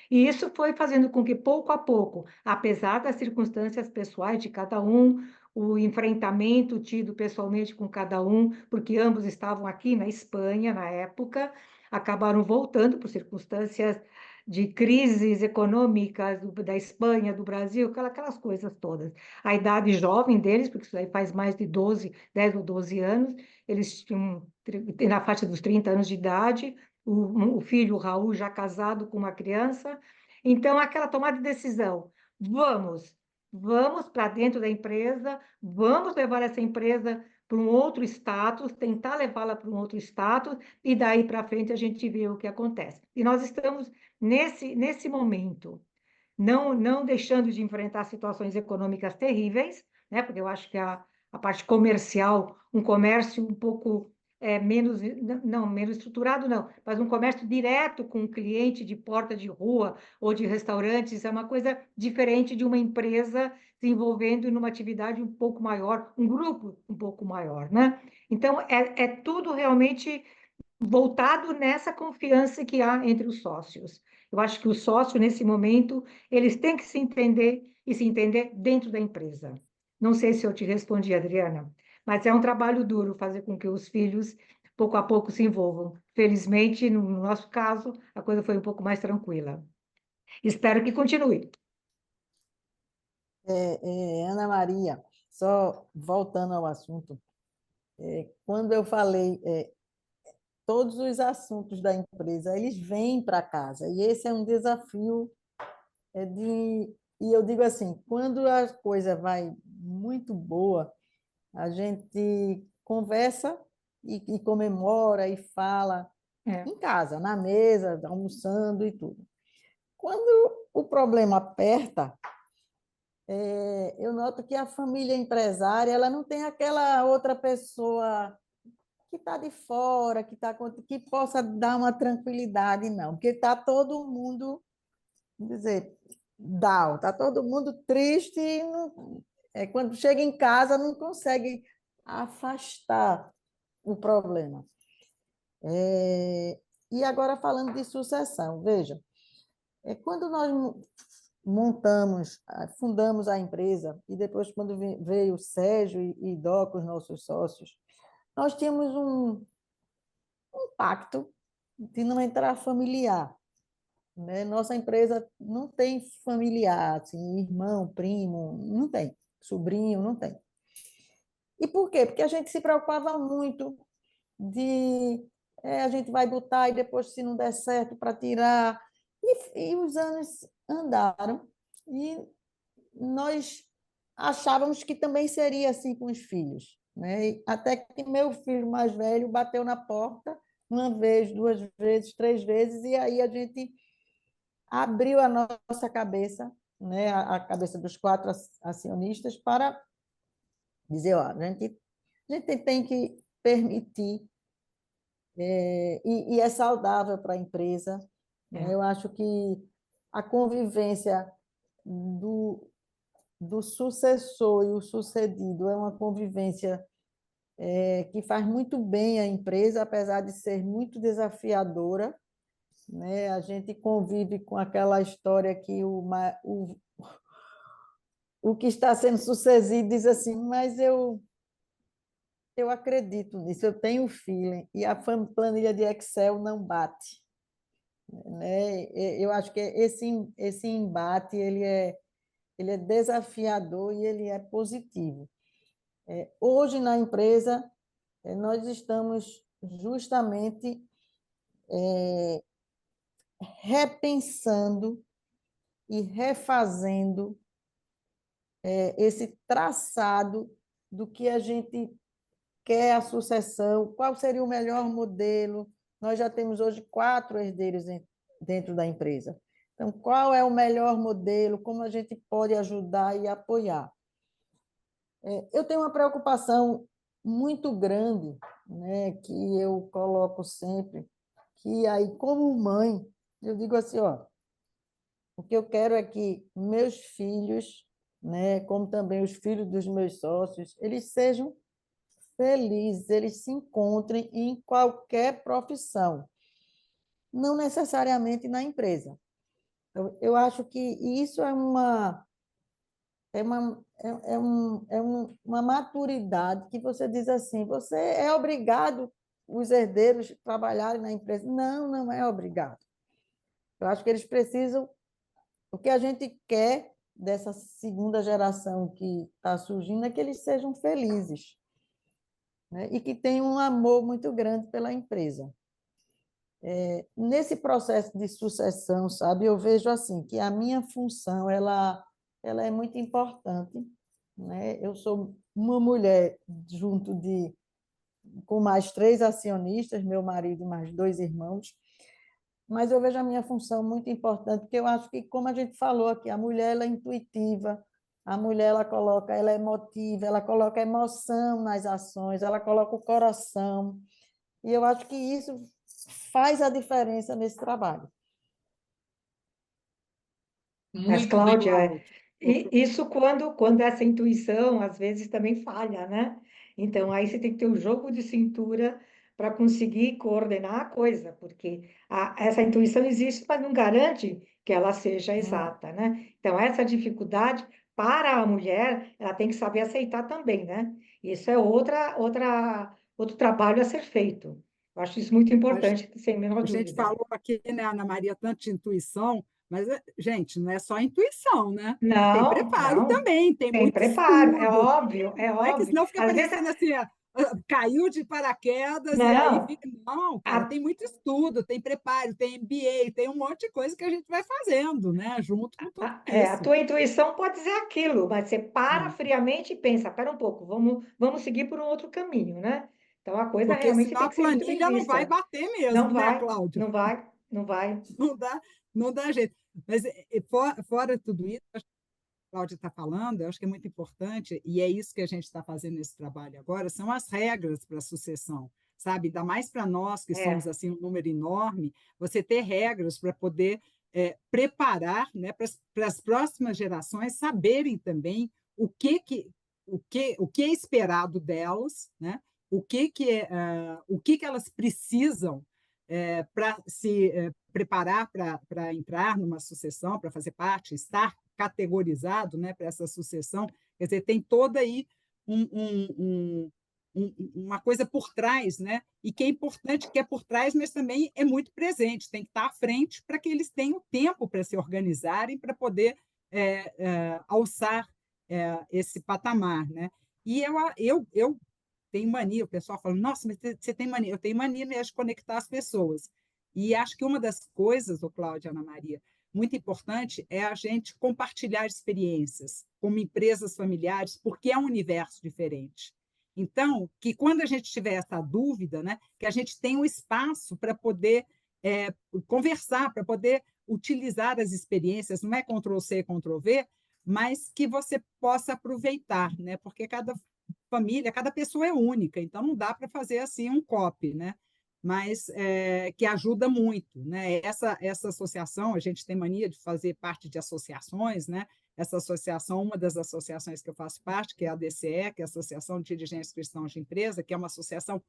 e isso foi fazendo com que, pouco a pouco, apesar das circunstâncias pessoais de cada um, o enfrentamento tido pessoalmente com cada um, porque ambos estavam aqui na Espanha na época, acabaram voltando por circunstâncias de crises econômicas da Espanha, do Brasil, aquelas coisas todas. A idade jovem deles, porque isso aí faz mais de 10 ou 12 anos, eles tinham na faixa dos 30 anos de idade, o filho, o Raul, já casado com uma criança. Então, aquela tomada de decisão, vamos para dentro da empresa, vamos levar essa empresa para um outro status, tentar levá-la para um outro status, e daí para frente a gente vê o que acontece. E nós estamos nesse momento, não deixando de enfrentar situações econômicas terríveis, né? Porque eu acho que a parte comercial, um comércio um pouco menos, não, menos estruturado, não, mas um comércio direto com o cliente de porta de rua ou de restaurantes, é uma coisa diferente de uma empresa se envolvendo numa atividade um pouco maior, um grupo um pouco maior, né? Então, é tudo realmente voltado nessa confiança que há entre os sócios. Eu acho que o sócio, nesse momento, eles têm que se entender e se entender dentro da empresa. Não sei se eu te respondi, Adriana, mas é um trabalho duro fazer com que os filhos, pouco a pouco, se envolvam. Felizmente, no nosso caso, a coisa foi um pouco mais tranquila. Espero que continue. Ana Maria, só voltando ao assunto, quando eu falei todos os assuntos da empresa, eles vêm para casa, e esse é um desafio e eu digo assim, quando a coisa vai muito boa, a gente conversa e comemora e fala em casa, na mesa, almoçando e tudo. Quando o problema aperta, eu noto que a família empresária ela não tem aquela outra pessoa que está de fora, que possa dar uma tranquilidade, não, porque está todo mundo, vamos dizer, down, está todo mundo triste e quando chega em casa não consegue afastar o problema. E agora falando de sucessão, veja, quando nós fundamos a empresa, e depois quando veio o Sérgio e Doca, os nossos sócios, nós tínhamos um pacto de não entrar familiar, né? Nossa empresa não tem familiar, assim, irmão, primo, não tem, sobrinho, não tem. E por quê? Porque a gente se preocupava muito de a gente vai botar e depois, se não der certo, para tirar. E os anos andaram e nós achávamos que também seria assim com os filhos, né? Até que meu filho mais velho bateu na porta uma vez, duas vezes, três vezes, e aí a gente abriu a nossa cabeça, né? A cabeça dos quatro acionistas, para dizer, ó, a gente tem que permitir, e é saudável para a empresa, né? Eu acho que a convivência do sucessor e o sucedido é uma convivência que faz muito bem à empresa, apesar de ser muito desafiadora, né? A gente convive com aquela história que o que está sendo sucedido diz assim, mas eu acredito nisso, eu tenho feeling, e a planilha de Excel não bate, né? Eu acho que esse embate ele é desafiador e ele é positivo. Hoje, na empresa, nós estamos justamente repensando e refazendo esse traçado do que a gente quer a sucessão, qual seria o melhor modelo. Nós já temos hoje 4 herdeiros dentro da empresa. Então, qual é o melhor modelo, como a gente pode ajudar e apoiar? Eu tenho uma preocupação muito grande, né, que eu coloco sempre, que aí, como mãe, eu digo assim, ó, o que eu quero é que meus filhos, né, como também os filhos dos meus sócios, eles sejam felizes, eles se encontrem em qualquer profissão, não necessariamente na empresa. Eu acho que isso uma maturidade que você diz assim, você é obrigado os herdeiros trabalharem na empresa. Não, não é obrigado. Eu acho que eles precisam, o que a gente quer dessa segunda geração que está surgindo é que eles sejam felizes, né? E que tenham um amor muito grande pela empresa. Nesse processo de sucessão, sabe, eu vejo assim que a minha função ela é muito importante, né? Eu sou uma mulher com mais 3 acionistas, meu marido e mais 2 irmãos, mas eu vejo a minha função muito importante, porque eu acho que, como a gente falou aqui, a mulher ela é intuitiva, a mulher ela é emotiva, ela coloca emoção nas ações, ela coloca o coração, e eu acho que isso faz a diferença nesse trabalho. Mas, Muito bem. Cláudia, isso quando essa intuição às vezes também falha, né? Então, aí você tem que ter o jogo de cintura para conseguir coordenar a coisa, porque essa intuição existe, mas não garante que ela seja exata, né? Então, essa dificuldade para a mulher, ela tem que saber aceitar também, né? Isso é outro trabalho a ser feito. Eu acho isso muito importante, sem a menor A gente dúvida. falou aqui, né, Ana Maria, tanto de intuição, mas, gente, não é só intuição, né? Tem Não, preparo não. também, tem Tem muito preparo, é estudo. óbvio, é Não é que óbvio. senão fica Às vezes, parecendo assim, caiu de paraquedas e aí não, fica. Não, cara, a, tem muito estudo, tem preparo, tem MBA, tem um monte de coisa que a gente vai fazendo, né? Junto com tudo a isso. tua intuição pode dizer aquilo, mas você para É. friamente e pensa, espera um pouco, vamos seguir por um outro caminho, né? Então a coisa Porque realmente senão tem a que ser muito bem planilha não vai vista. bater Não mesmo, né, vai, Cláudia? não vai, não vai. Não dá, não dá jeito. Mas fora tudo isso, a Cláudia está falando, eu acho que é muito importante, e é isso que a gente está fazendo nesse trabalho agora, são as regras para a sucessão, sabe? Ainda mais para nós, que somos É, assim um número enorme, você ter regras para poder preparar, né, para as próximas gerações saberem também o que é esperado delas, né? O que elas precisam para se preparar para entrar numa sucessão, para fazer parte, estar categorizado, né, para essa sucessão. Quer dizer, tem toda aí uma coisa por trás, né? E que é importante, que é por trás, mas também é muito presente, tem que estar à frente para que eles tenham tempo para se organizarem, para poder alçar esse patamar, né? E eu tenho mania, o pessoal fala, nossa, mas você tem mania. Eu tenho mania mesmo de conectar as pessoas. E acho que uma das coisas, Cláudia, Ana Maria, muito importante é a gente compartilhar experiências como empresas familiares, porque é um universo diferente. Então, que quando a gente tiver essa dúvida, né, que a gente tenha um espaço para poder conversar, para poder utilizar as experiências, não é Ctrl+C, Ctrl+V, mas que você possa aproveitar, né? Porque cada família, cada pessoa é única, então não dá para fazer assim um copy, né? Mas que ajuda muito, né? Essa associação, a gente tem mania de fazer parte de associações, né? Essa associação, uma das associações que eu faço parte, que é a ADCE, que é a Associação de Dirigentes Cristãos de Empresa, que é uma associação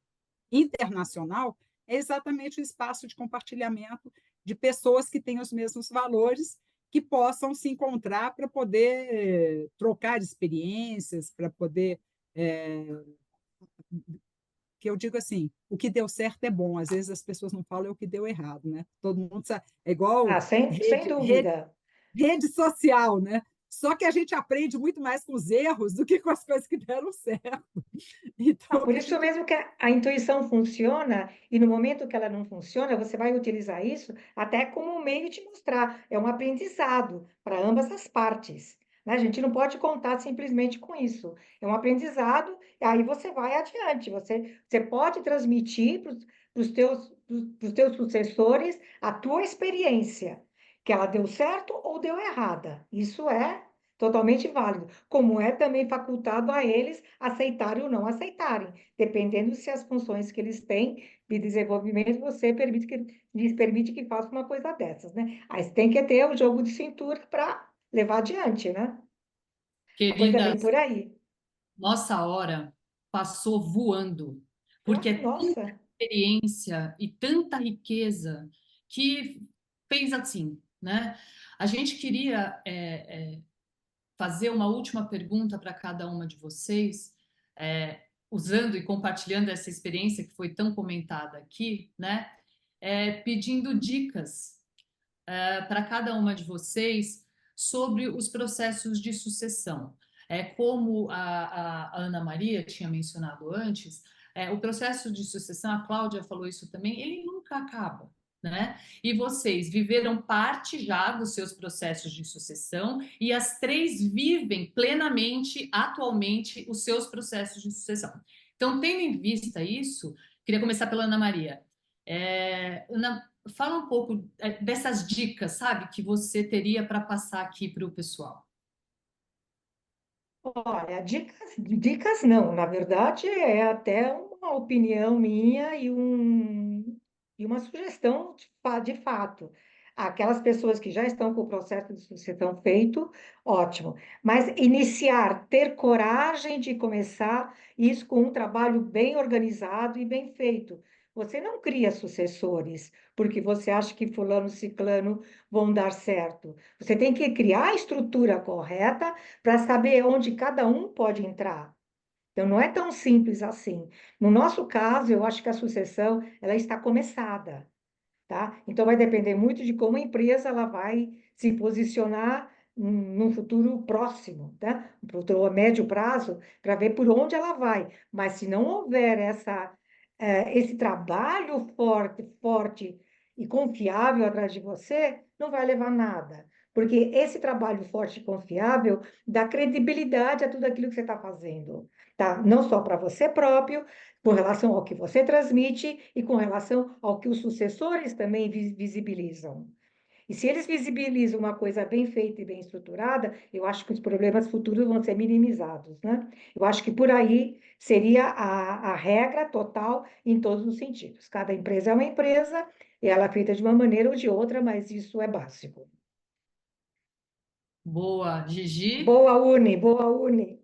internacional, é exatamente o espaço de compartilhamento de pessoas que têm os mesmos valores, que possam se encontrar para poder trocar experiências, para poder que eu digo assim, o que deu certo é bom, às vezes as pessoas não falam é o que deu errado, né? Todo mundo sabe, é igual Sem dúvida. rede social, né? Só que a gente aprende muito mais com os erros do que com as coisas que deram certo. Então, Por isso mesmo que a intuição funciona, e no momento que ela não funciona, você vai utilizar isso até como um meio de mostrar. É um aprendizado para ambas as partes. Né? A gente não pode contar simplesmente com isso. É um aprendizado, e aí você vai adiante. Você pode transmitir para os teus sucessores a tua experiência, que ela deu certo ou deu errada. Isso é totalmente válido, como é também facultado a eles aceitarem ou não aceitarem, dependendo se as funções que eles têm de desenvolvimento lhes permite que façam uma coisa dessas, né? Aí você tem que ter o jogo de cintura para levar adiante, né? A coisa vem Queridas, por aí. nossa hora passou voando, porque é tanta Nossa, experiência e tanta riqueza que fez assim, né? A gente queria fazer uma última pergunta para cada uma de vocês, usando e compartilhando essa experiência que foi tão comentada aqui, né? Pedindo dicas para cada uma de vocês sobre os processos de sucessão. Como a Ana Maria tinha mencionado antes, o processo de sucessão, a Cláudia falou isso também, ele nunca acaba. Né? E vocês viveram parte já dos seus processos de sucessão e as três vivem plenamente, atualmente, os seus processos de sucessão. Então, tendo em vista isso, queria começar pela Ana Maria. Ana, fala um pouco dessas dicas, sabe, que você teria para passar aqui para o pessoal. olha, dicas não, na verdade é até uma opinião minha e uma sugestão de fato. Aquelas pessoas que já estão com o processo de sucessão feito, ótimo. Mas iniciar, ter coragem de começar isso com um trabalho bem organizado e bem feito. Você não cria sucessores porque você acha que fulano, ciclano vão dar certo. Você tem que criar a estrutura correta para saber onde cada um pode entrar. Então, não é tão simples assim. No nosso caso, eu acho que a sucessão ela está começada, tá? Então, vai depender muito de como a empresa ela vai se posicionar num futuro próximo, tá? Um futuro a médio prazo, para ver por onde ela vai. Mas se não houver esse trabalho forte e confiável atrás de você, não vai levar nada. Porque esse trabalho forte e confiável dá credibilidade a tudo aquilo que você está fazendo, tá? Não só para você próprio, com relação ao que você transmite e com relação ao que os sucessores também visibilizam. E se eles visibilizam uma coisa bem feita e bem estruturada, eu acho que os problemas futuros vão ser minimizados, né? Eu acho que por aí seria a regra total em todos os sentidos. Cada empresa é uma empresa, e ela é feita de uma maneira ou de outra, mas isso é básico. Boa, Gigi. Boa Uni.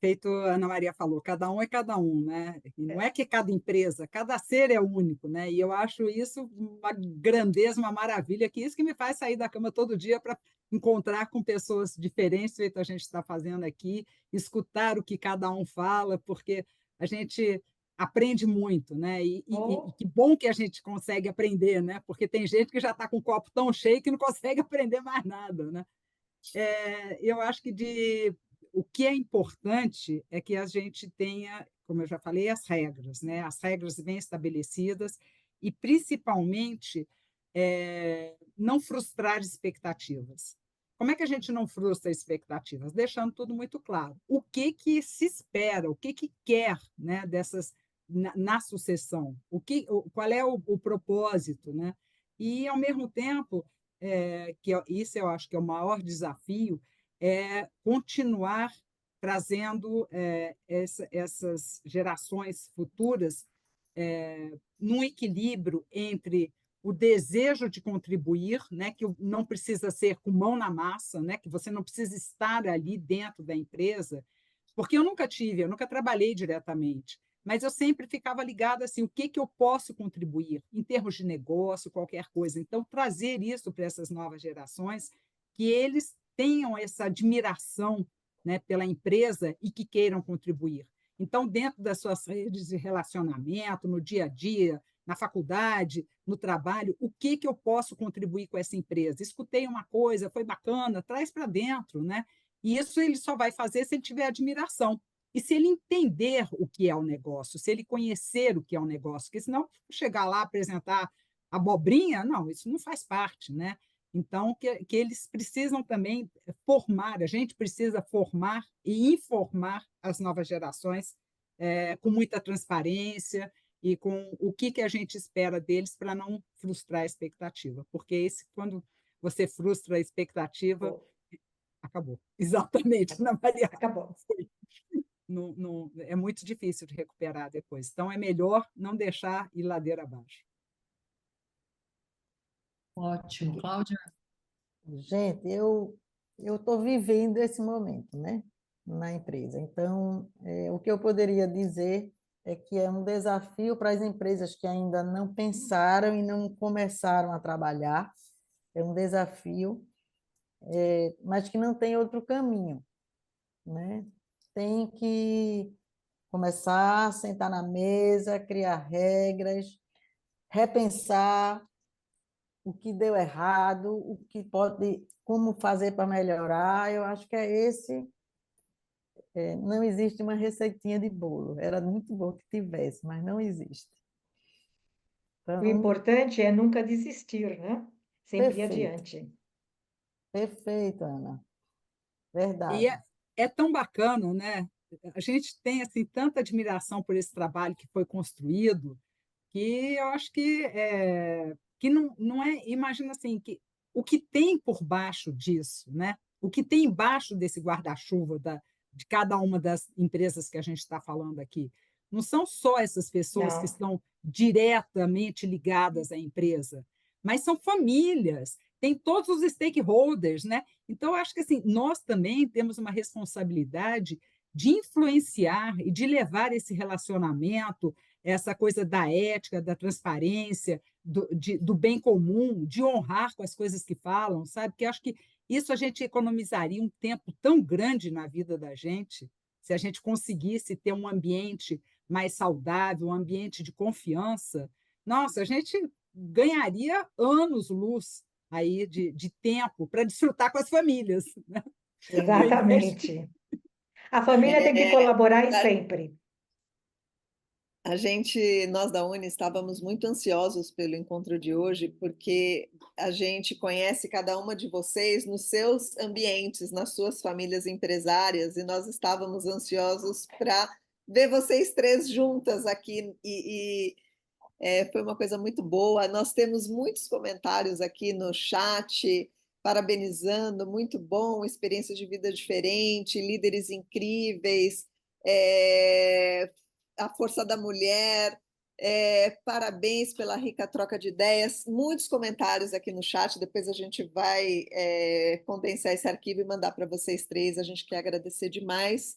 Feito a Ana Maria falou, cada um é cada um, né? E não é que cada empresa, cada ser é único, né? E eu acho isso uma grandeza, uma maravilha, que isso que me faz sair da cama todo dia para encontrar com pessoas diferentes, feito a gente está fazendo aqui, escutar o que cada um fala, porque a gente aprende muito, né? E que bom que a gente consegue aprender, né? Porque tem gente que já está com o copo tão cheio que não consegue aprender mais nada, né? Eu acho que o que é importante é que a gente tenha, como eu já falei, as regras, né? As regras bem estabelecidas e, principalmente, não frustrar expectativas. Como é que a gente não frustra expectativas? Deixando tudo muito claro. O que se espera, o que quer, né, na sucessão? Qual é o propósito, né? E, ao mesmo tempo, isso eu acho que é o maior desafio, é continuar trazendo essas gerações futuras num equilíbrio entre o desejo de contribuir, né, que não precisa ser com mão na massa, né, que você não precisa estar ali dentro da empresa, porque eu nunca trabalhei diretamente, mas eu sempre ficava ligada assim, o que eu posso contribuir em termos de negócio, qualquer coisa. Então, trazer isso para essas novas gerações, que eles tenham essa admiração, né, pela empresa e que queiram contribuir. Então, dentro das suas redes de relacionamento, no dia a dia, na faculdade, no trabalho, o que eu posso contribuir com essa empresa? Escutei uma coisa, foi bacana, traz para dentro, né? E isso ele só vai fazer se ele tiver admiração. E se ele entender o que é o negócio, se ele conhecer o que é o negócio, porque senão chegar lá, apresentar abobrinha, não, isso não faz parte, né? Então, que eles precisam também formar, a gente precisa formar e informar as novas gerações com muita transparência e com o que a gente espera deles para não frustrar a expectativa, porque quando você frustra a expectativa, acabou. Exatamente, Ana Maria. Acabou. É muito difícil de recuperar depois. Então, é melhor não deixar ir ladeira abaixo. Ótimo. Cláudia? Gente, eu estou vivendo esse momento, né, na empresa. Então, o que eu poderia dizer é que é um desafio para as empresas que ainda não pensaram e não começaram a trabalhar. É um desafio, mas que não tem outro caminho, né? Tem que começar, sentar na mesa, criar regras, repensar o que deu errado, o que pode, como fazer para melhorar. Eu acho que é esse. Não existe uma receitinha de bolo. Era muito bom que tivesse, mas não existe. O Então, importante é nunca desistir, né? Sempre ir perfeito, adiante. perfeito, Ana. E Verdade. é tão bacana, né? A gente tem assim tanta admiração por esse trabalho que foi construído, que eu acho que não é, imagina assim, que o que tem por baixo disso, né? O que tem embaixo desse guarda-chuva de cada uma das empresas que a gente está falando aqui. Não são só essas pessoas que Não. estão diretamente ligadas à empresa, mas são famílias, tem todos os stakeholders, né? Então, eu acho que assim, nós também temos uma responsabilidade de influenciar e de levar esse relacionamento, essa coisa da ética, da transparência, do bem comum, de honrar com as coisas que falam, sabe? Porque acho que isso a gente economizaria um tempo tão grande na vida da gente, se a gente conseguisse ter um ambiente mais saudável, um ambiente de confiança. Nossa, a gente ganharia anos-luz aí de tempo para desfrutar com as famílias. Né? Exatamente. A família tem que colaborar e sempre. Nós da Uni, estávamos muito ansiosos pelo encontro de hoje, porque a gente conhece cada uma de vocês nos seus ambientes, nas suas famílias empresárias, e nós estávamos ansiosos para ver vocês três juntas aqui, foi uma coisa muito boa. Nós temos muitos comentários aqui no chat, parabenizando, muito bom, experiência de vida diferente, líderes incríveis, a força da mulher, parabéns pela rica troca de ideias. Muitos comentários aqui no chat, depois a gente vai condensar esse arquivo e mandar para vocês três. A gente quer agradecer demais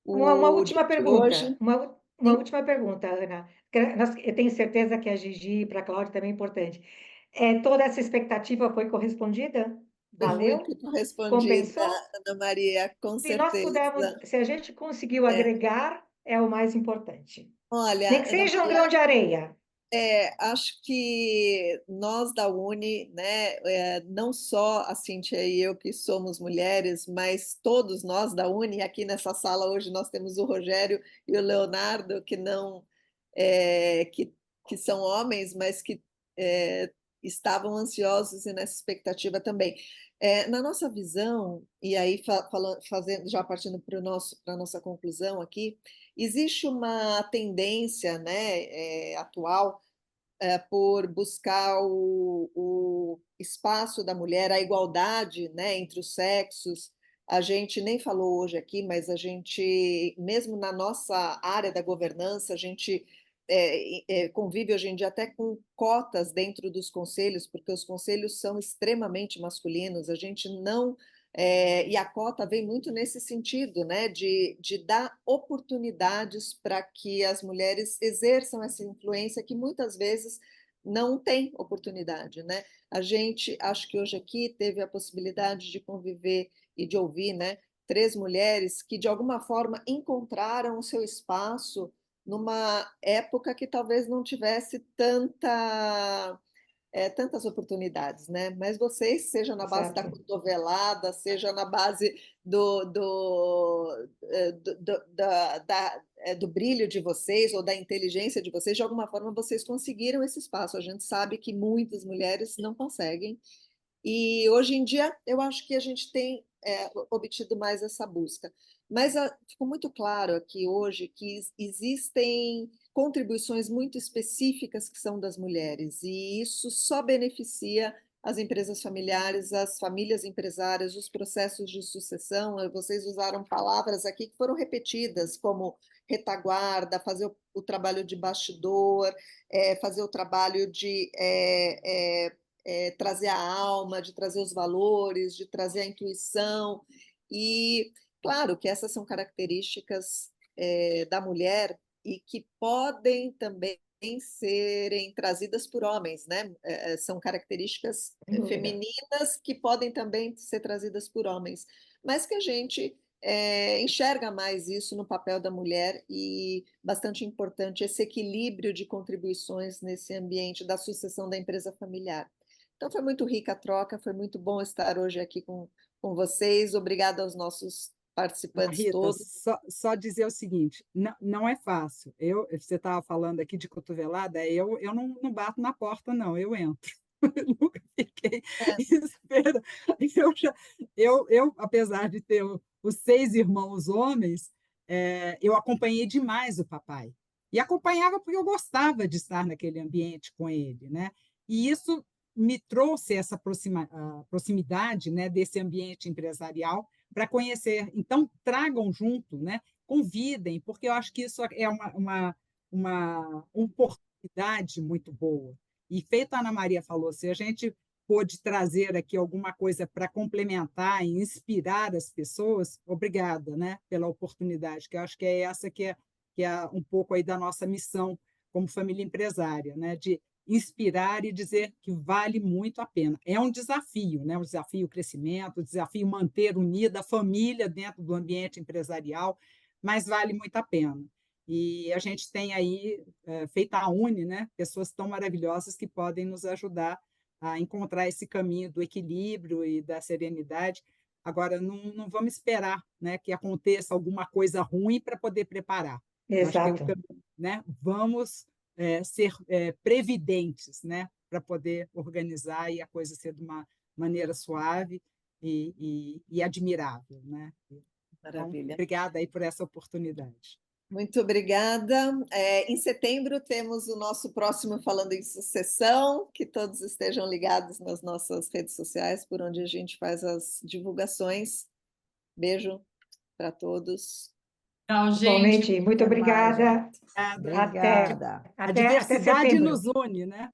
Uma o última dia de pergunta. hoje. Uma última pergunta, Ana. Eu tenho certeza que a Gigi e para a Cláudia também é importante. Toda essa expectativa foi correspondida? Foi Valeu? muito correspondida, Compensou? Ana Maria, com Se nós pudermos, certeza. se a gente conseguiu agregar, é o mais importante. Nem Olha, que Ana seja um Maria, grão de areia. acho que nós da Uni, né, não só a Cíntia e eu que somos mulheres, mas todos nós da Uni, aqui nessa sala hoje nós temos o Rogério e o Leonardo, que não, que são homens, mas que estavam ansiosos e nessa expectativa também. Na nossa visão, e aí fazendo, já partindo para a nossa conclusão aqui, existe uma tendência, né, atual por buscar o espaço da mulher, a igualdade, né, entre os sexos. A gente nem falou hoje aqui, mas a gente, mesmo na nossa área da governança, a gente convive hoje em dia até com cotas dentro dos conselhos, porque os conselhos são extremamente masculinos, a gente não E a cota vem muito nesse sentido, né, de dar oportunidades para que as mulheres exerçam essa influência que muitas vezes não tem oportunidade, né? A gente, acho que hoje aqui teve a possibilidade de conviver e de ouvir, né, 3 mulheres que de alguma forma encontraram o seu espaço numa época que talvez não tivesse tantas oportunidades, né? Mas vocês, seja na base da Exato. cotovelada, seja na base do brilho de vocês ou da inteligência de vocês, de alguma forma vocês conseguiram esse espaço. A gente sabe que muitas mulheres não conseguem. E hoje em dia eu acho que a gente tem obtido mais essa busca. Mas ficou muito claro aqui hoje que existem contribuições muito específicas que são das mulheres, e isso só beneficia as empresas familiares, as famílias empresárias, os processos de sucessão. Vocês usaram palavras aqui que foram repetidas, como retaguarda, fazer o trabalho de bastidor, fazer o trabalho de trazer a alma, de trazer os valores, de trazer a intuição. E claro que essas são características da mulher e que podem também serem trazidas por homens, né? São características Sem dúvida. femininas que podem também ser trazidas por homens, mas que a gente enxerga mais isso no papel da mulher, e bastante importante esse equilíbrio de contribuições nesse ambiente da sucessão da empresa familiar. Então, foi muito rica a troca, foi muito bom estar hoje aqui com vocês. Obrigada aos nossos participantes Rita, todos. só dizer o seguinte, não é fácil. Você estava falando aqui de cotovelada, eu não bato na porta, não, eu entro. Eu nunca fiquei esperando. Apesar de ter os 6 irmãos homens, eu acompanhei demais o papai. E acompanhava porque eu gostava de estar naquele ambiente com ele, né? E isso me trouxe essa proximidade, né, desse ambiente empresarial para conhecer. Então, tragam junto, né? Convidem, porque eu acho que isso é uma oportunidade muito boa. E feito a Ana Maria falou, se a gente pôde trazer aqui alguma coisa para complementar e inspirar as pessoas, obrigada, né, pela oportunidade, que eu acho que é essa que é um pouco aí da nossa missão como família empresária, né, de inspirar e dizer que vale muito a pena. É um desafio, né? Um desafio o crescimento, um desafio manter unida a família dentro do ambiente empresarial, mas vale muito a pena. E a gente tem aí feito a UNE, né? Pessoas tão maravilhosas que podem nos ajudar a encontrar esse caminho do equilíbrio e da serenidade. Agora, não vamos esperar, né, que aconteça alguma coisa ruim para poder preparar. Exato. Acho que né, vamos ser previdentes, né, para poder organizar e a coisa ser de uma maneira suave e admirável, né? Maravilha. Então, obrigada aí por essa oportunidade. Muito obrigada. Em setembro temos o nosso próximo Falando em Sucessão, que todos estejam ligados nas nossas redes sociais, por onde a gente faz as divulgações. Beijo para todos. Tchau, gente. Igualmente, muito Até mais, obrigada. gente. Obrigada. A diversidade setembro. nos une, né?